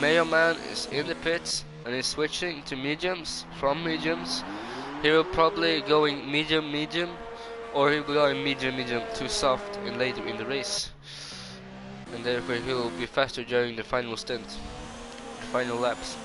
A: Mayo Man is in the pits and he's switching to mediums from mediums. He will probably going medium or he'll be going medium to soft and later in the race, and therefore he'll be faster during the final stint, final laps.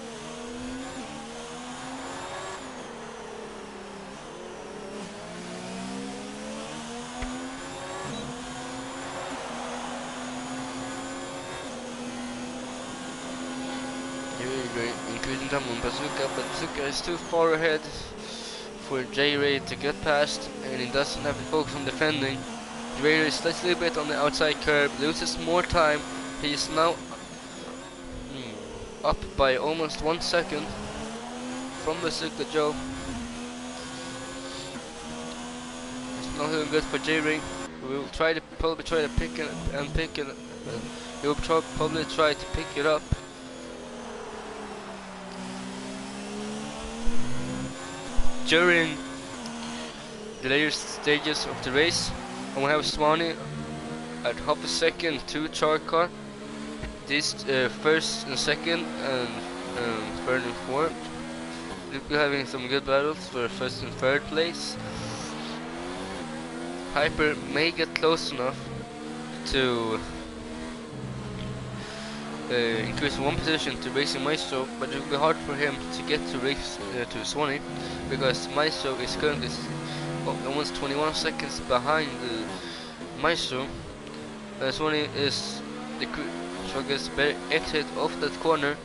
A: Including them on Bazooka, but Bazooka is too far ahead for J-Ray to get past, and he doesn't have to focus on defending. J-Ray slides a little bit on the outside curb, loses more time. He is now up by almost 1 second from Bazooka Joe. It's not looking good for J-Ray. We'll probably try to pick it and pick it. He'll probably try to pick it up. During the later stages of the race, and we have Swanee at half a second to Charkar. This first and second and third and fourth. We're having some good battles for first and third place. Hyper may get close enough to increase one position to Racing Maestro, but it will be hard for him to get to race to Swanee, because Maestro is currently almost 21 seconds behind Maestro. Swanee is the strongest exit off that corner.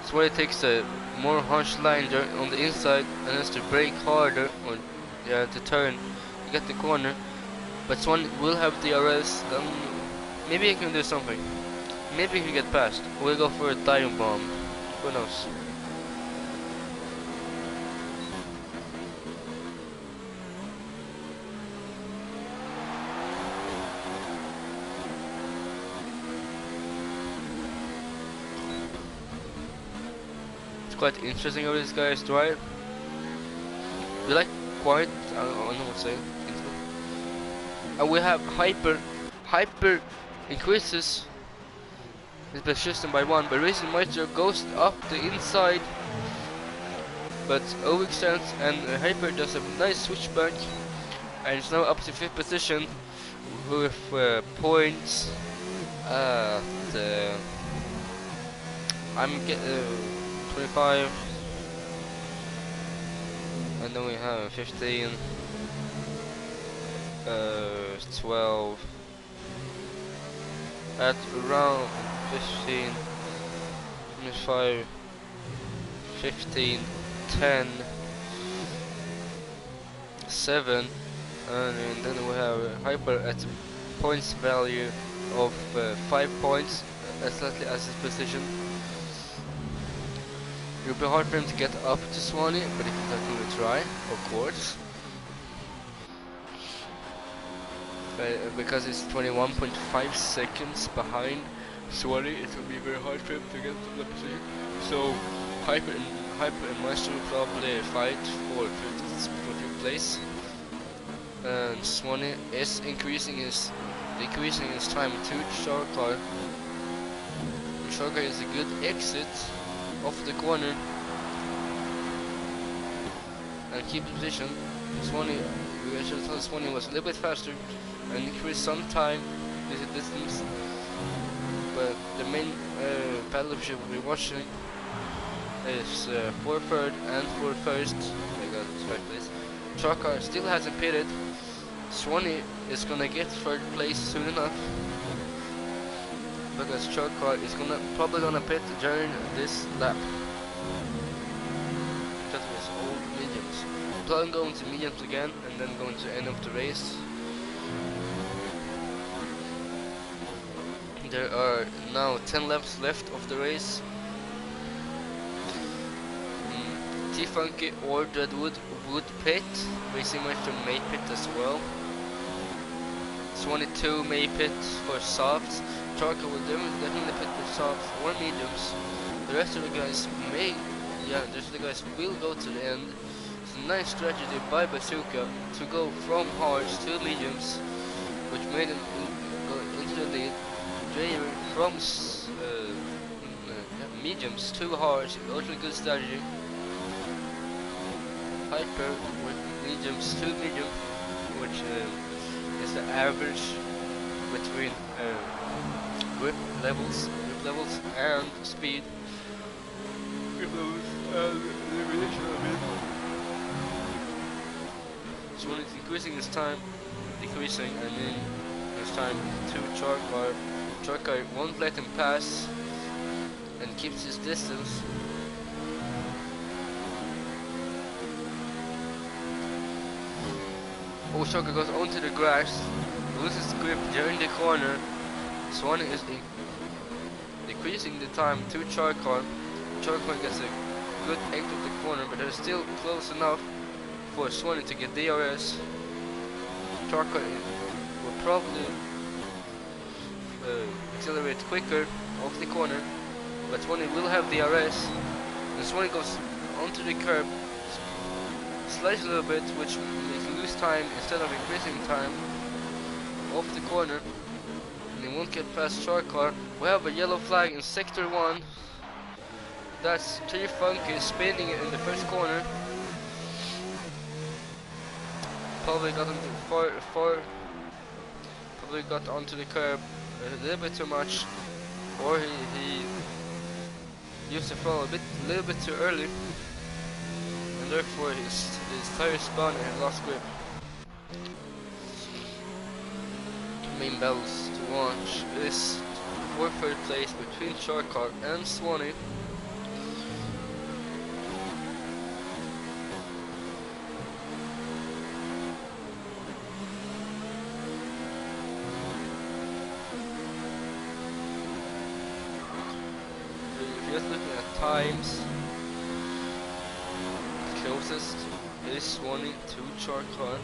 A: Swanee takes a more harsh line there on the inside and has to brake harder or to turn to get the corner, but Swanee will have the DRS. Then maybe he can do something. Maybe he can get past. We'll go for a time bomb. Who knows? It's quite interesting how this guy is drive. We like quite, I don't know what to say. And we have Hyper increases his position by 1, but Racing Maestro goes up the inside, but overextends, and Hyper does a nice switchback, and it's now up to 5th position with points at I'm getting 25, and then we have 15, 12, at around 15, 5, 15, 10, 7, and then we have Hyper at points value of 5 points, exactly as his position. It will be hard for him to get up to Swanee, but he can definitely try, of course. Because it's 21.5 seconds behind Swanee, it will be very hard for him to get to the position. So Hyper and Maestro will probably fight for 5th place. And Swanee is decreasing his time to Charkar. Charkar is a good exit off the corner and keep the position. Swanee was a little bit faster and increased some time with the distance, but the main battle we should be watching is for third and for first. I got the right place. Charkar still hasn't pitted. Swanee is gonna get third place soon enough, because Charkar is probably gonna pit during this lap. That was all mediums. Plan going to mediums again and then going to end of the race. There are now 10 laps left of the race. T-Funky or Dreadwood would pit. Racing Maestro may pit as well. Swanee 2 may pit for softs. Charkar will definitely pit for softs or mediums. The rest of the guys the rest of the guys will go to the end. It's a nice strategy by Bazooka to go from hards to mediums, which made him go into the lead. Draver from mediums to hards, also a good strategy. Hyper with mediums to medium, which is the average between grip levels and speed. Grip levels and the relation of it. So when it's increasing its time, decreasing, I mean his time to Charcar. Charcar won't let him pass and keeps his distance. Oh, Charcar goes onto the grass, loses grip during the corner. Swanee is decreasing the time to Charcar. Charcar gets a good angle to the corner, but they're still close enough for Swanee to get DRS. Charcar will probably accelerate quicker off the corner, but Swanee will have DRS. And Swanee goes onto the curb, slides a little bit, which makes him lose time instead of increasing time off the corner. And he won't get past Charcar. We have a yellow flag in sector 1. That's T Funky spinning it in the first corner. Probably got into probably got onto the curb a little bit too much, or he used the throttle a little bit too early, and therefore his tire spun and he lost grip. Main battles to watch is for third place between Charcar and Swanee. Just looking at times, the closest is Swanee to Charcar.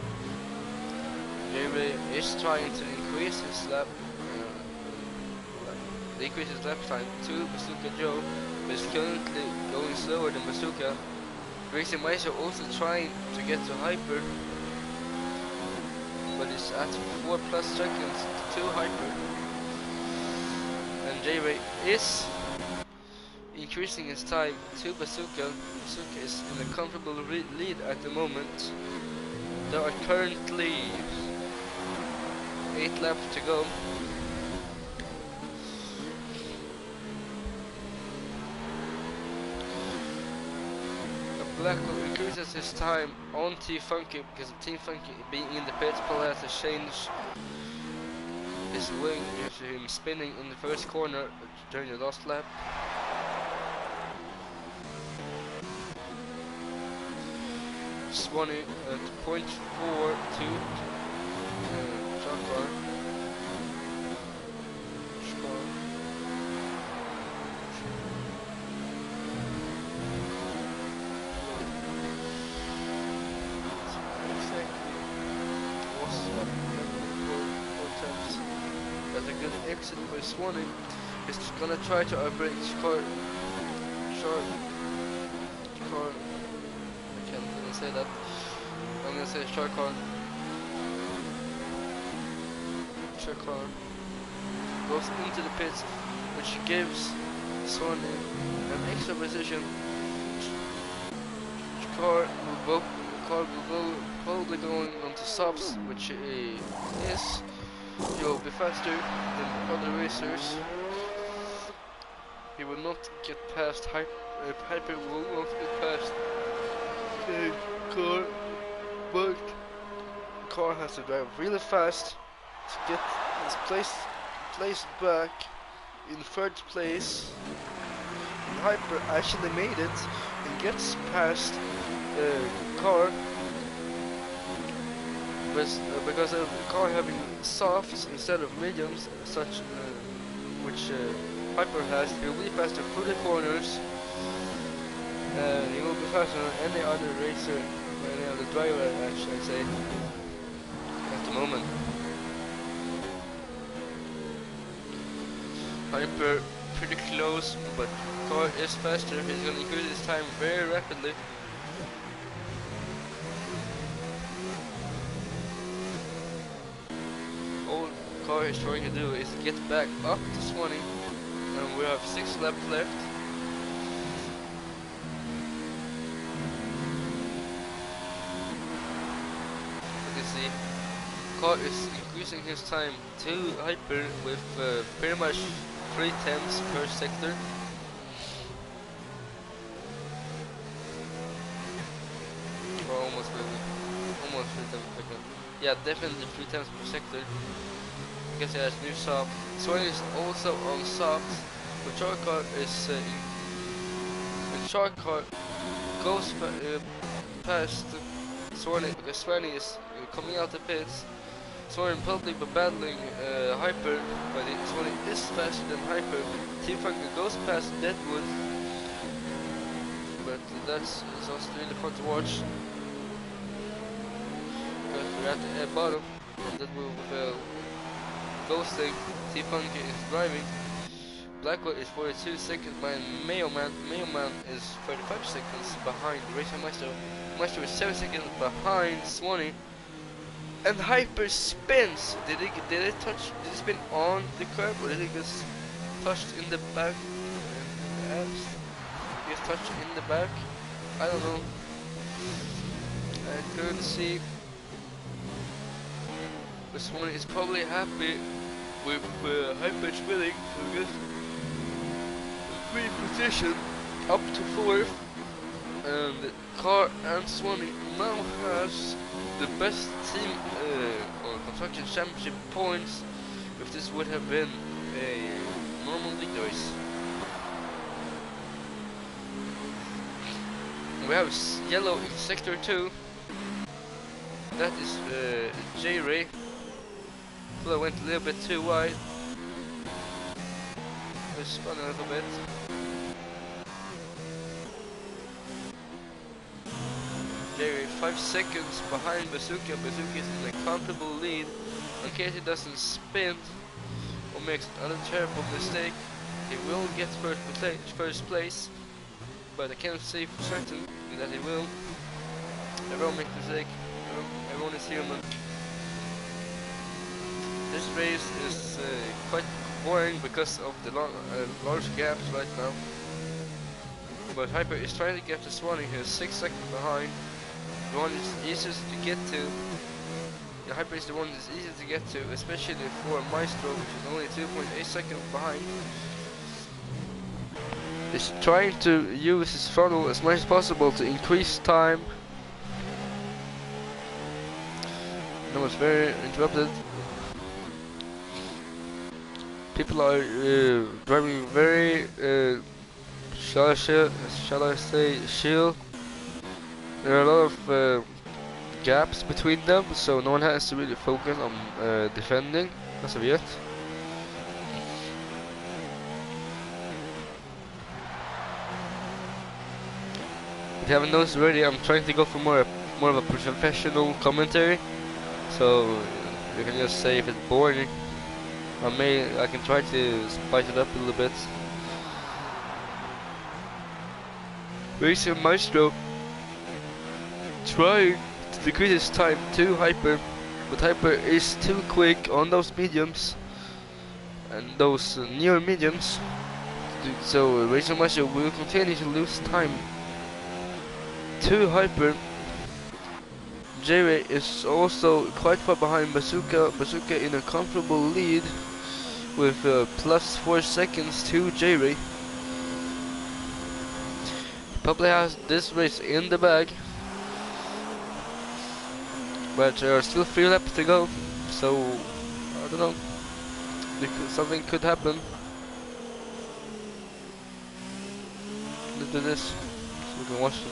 A: Jerry is trying to increase his lap time to Bazooka Joe, but is currently going slower than Bazooka. Gracie Meiser also trying to get to Hyper, but is at 4+ seconds to Hyper. And J-Ray is increasing his time to Bazooka. Bazooka is in a comfortable lead at the moment. There are currently 8 laps to go. Blackwell increases his time on T Funky because T Funky being in the pits probably has to change his wing after him spinning in the first corner during the last lap. Swanee at 0.4 to Charcar. That's a good exit by Swanee. He's gonna try to outbrake Charcar. I can't even say that. I'm gonna say Charcar. Charcar goes into the pits, which gives Swanee an extra position. Car will go probably going onto softs, which he is. He will be faster than other racers. He will not get past Hyper will not get past the car, but the car has to drive really fast to get his place back in third place. And Hyper actually made it and gets past the car because of the car having softs instead of mediums, such which Hyper has. He will be faster through the corners, and he will be faster than any other racer, or any other driver, actually, I'd say, at the moment. Hyper pretty close, but car is faster. He's gonna increase his time very rapidly. All car is trying to do is get back up to Swanee, and we have 6 laps left. car is increasing his time to hyper with pretty much 3 tenths per sector. Or almost really. Almost 3 tenths per second. Yeah, definitely 3 tenths per sector. Because he has new soft. Swan is also on soft. But Charcar is and Charcar goes past Swanee because Swanee is coming out the pits. Swanee probably battling Hyper, but Swanee is faster than Hyper. Team Funker goes past Deadwood, but that's also really fun to watch. Because we're at the bottom, and Deadwood with ghosting. Team Funker is driving. Blackwood is 42 seconds behind Mayo Man. Mayo Man is 35 seconds behind Racer Maestro. Maestro is 7 seconds behind Swanee. And Hyper spins. Did it touch? Did it spin on the curb or did it just touched in the back? Just touched in the back. I don't know. I couldn't see. But Swanee is probably happy with Hyper spinning. So free position up to 4th, and Car and Swanee now has the best team on construction championship points if this would have been a normal league race. We have yellow in sector 2. That is J-Ray. So I went a little bit too wide. I spun a little bit. J-Ray 5 seconds behind Bazooka. Bazooka is in a comfortable lead. In case he doesn't spin or makes another terrible mistake, he will get first place. But I can't say for certain that he will. Everyone makes mistake. Everyone is human. This race is quite boring because of the large gaps right now. But Hyper is trying to get to Swanee. He is 6 seconds behind. The one is easiest to get to. The Hyper is the one that's easy to get to, especially for Maestro, which is only 2.8 seconds behind. He's trying to use his throttle as much as possible to increase time. That was very interrupted. People are driving very, shall I say, chill. There are a lot of gaps between them, so no one has to really focus on defending as of yet. If you haven't noticed already, I'm trying to go for more of a professional commentary, so you can just say if it's boring. I can try to spice it up a little bit. Racer Maestro trying to decrease his time to Hyper, but Hyper is too quick on those mediums and those near mediums. So Racer Maestro will continue to lose time to Hyper. J-Ray is also quite far behind Bazooka. Bazooka in a comfortable lead with plus 4 seconds to J-Ray. Probably has this race in the bag, but there are still 3 laps to go, so I don't know. Something could happen. Let's do this so we can watch them.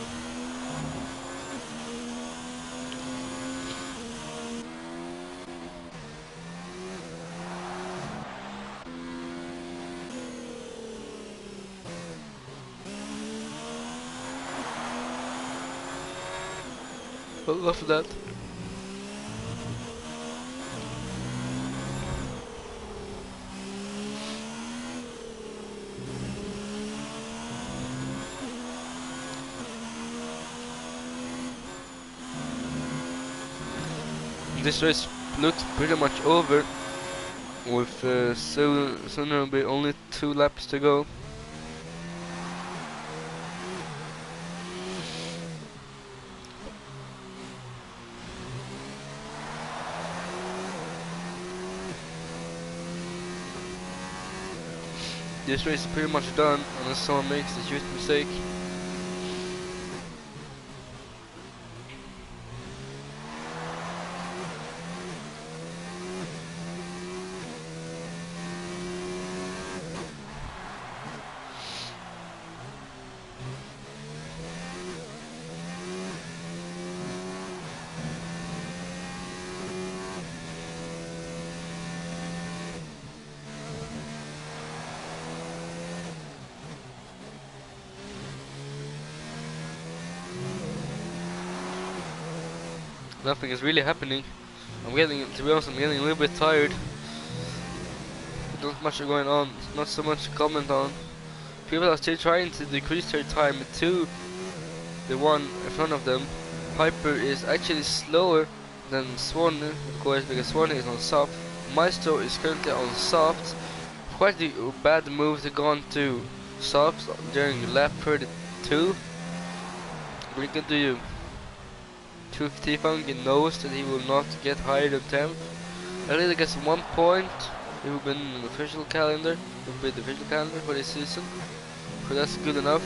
A: I love that. This race looks pretty much over, with soon there will be only 2 laps to go. this race is pretty much done unless someone makes a huge mistake. Nothing is really happening. To be honest, I'm getting a little bit tired. Not much going on, not so much to comment on. People are still trying to decrease their time to the one in front of them. Hyper is actually slower than Swan, of course, because Swan is on soft. Maestro is currently on soft. Quite a bad move to go on to soft during lap 32. What can do you? T-Funky knows that he will not get higher than 10th. At least gets 1 point. He will be in the official calendar. He will be the official calendar for this season. So that's good enough.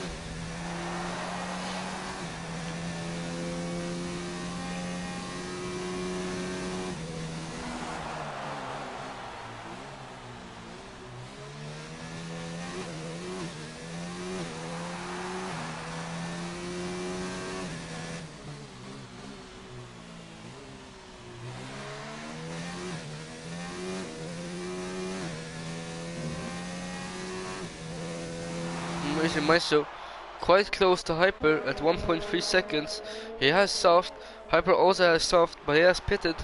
A: Racing Maestro quite close to Hyper at 1.3 seconds. He has soft. Hyper also has soft, but he has pitted.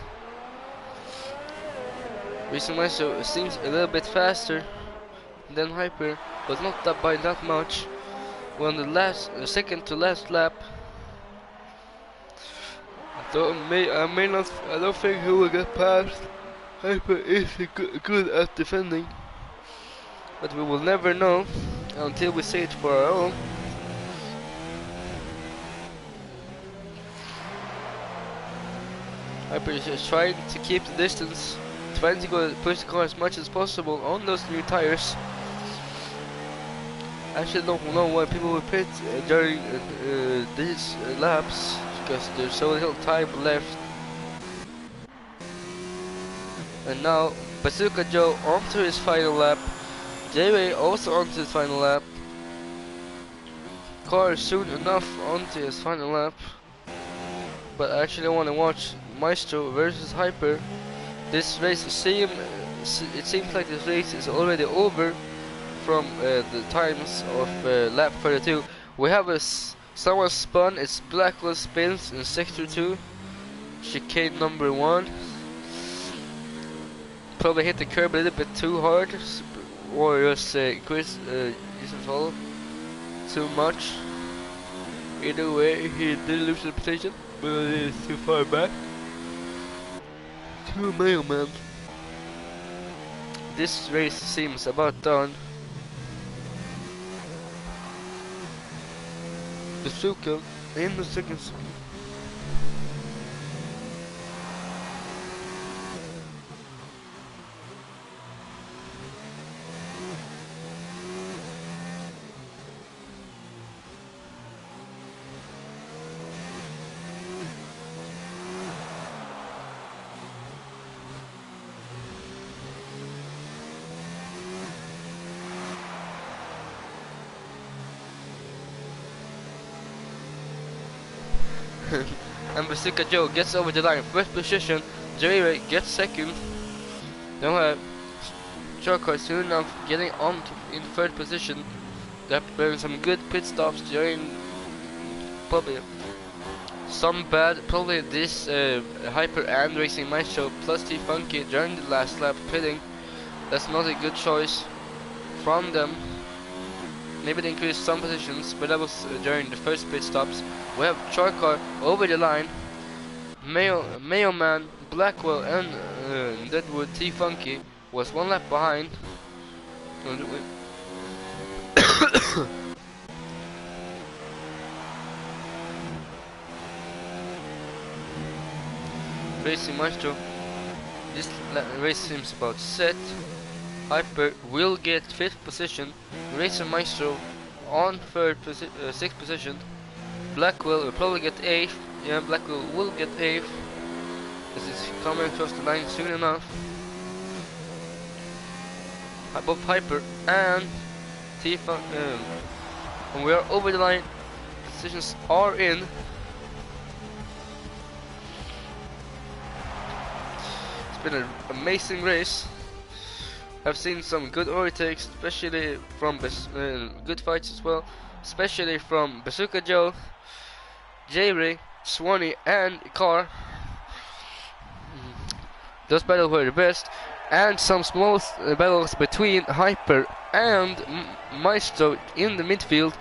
A: Racing Maestro seems a little bit faster than Hyper, but not that by that much. We're on the second to last lap. I don't think he will get past. Hyper is good at defending, but we will never know until we see it for our own. Hyper is just trying to keep the distance, trying to push the car as much as possible on those new tires. I actually don't know why people will pit during these laps, because there's so little time left. And now Bazooka Joe onto his final lap. J-Way also onto his final lap. Car is soon enough onto his final lap. But I actually want to watch Maestro versus Hyper. This race it seems like this race is already over from the times of lap 32. We have someone spun, it's Blackwell spins in sector 2. Chicane number 1. Probably hit the curb a little bit too hard. Or just Chris isn't follow too much. Either way, he did lose the position, but it is too far back. Too mailman. This race seems about done. Bazooka in the second. And Bazooka Joe gets over the line, first position. J-Ray gets second. Then we have Charcoal soon enough getting on in third position. They're preparing some good pit stops during probably some bad, probably this Hyper and Racing Maestro plus T-Funky during the last lap pitting. That's not a good choice from them. Maybe they increased some positions, but that was during the first pit stops. We have Charcar over the line. Mayo Man, Blackwell, and Deadwood T-Funky was 1 lap behind. Racing Maestro. This race seems about set. Hyper will get 5th position, Racer Maestro on 6th position, Blackwell will probably get 8th, yeah, Blackwell will get 8th, this is coming across the line soon enough. Both Hyper and Tifa, and we are over the line, positions are in. It's been an amazing race. I've seen some good overtakes, especially from good fights as well, especially from Bazooka Joe, J-Ray, Swanee, and Car. Those battles were the best, and some small battles between Hyper and Maestro in the midfield.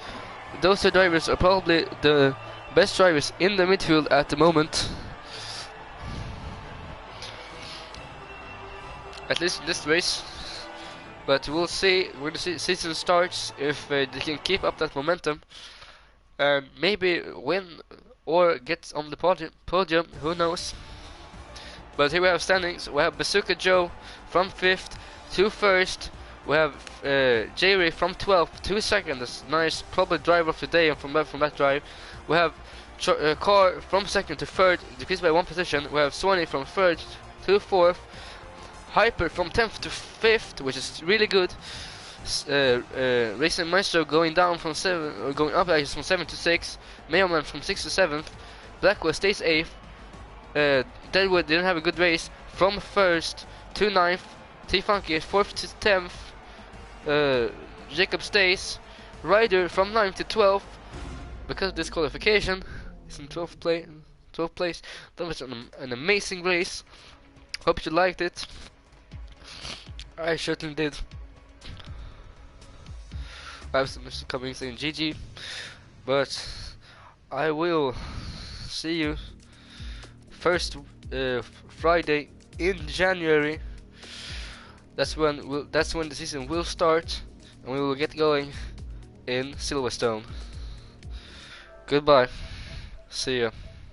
A: Those two drivers are probably the best drivers in the midfield at the moment. At least in this race. But we'll see when the season starts if they can keep up that momentum and maybe win or get on the podium, who knows. But here we have standings. We have Bazooka Joe from 5th to 1st. We have J-Ray from 12th to 2nd. That's nice, probably driver of the day and from that drive. We have Car from 2nd to 3rd, decreased by 1 position. We have Swanee from 3rd to 4th. Hyper from 10th to 5th, which is really good. Racing Maestro going down from 7, or going up actually from 7 to 6. Mailman from 6th to 7th. Blackwell stays 8th. Deadwood didn't have a good race from 1st to 9th. T-Funky 4th to 10th. Jacob stays. Ryder from 9th to 12th. Because of disqualification, he's in 12th place. That was an amazing race. Hope you liked it. I certainly did. I have some Mr. coming saying GG, but I will see you first Friday in January. That's when the season will start, and we will get going in Silverstone. Goodbye. See ya.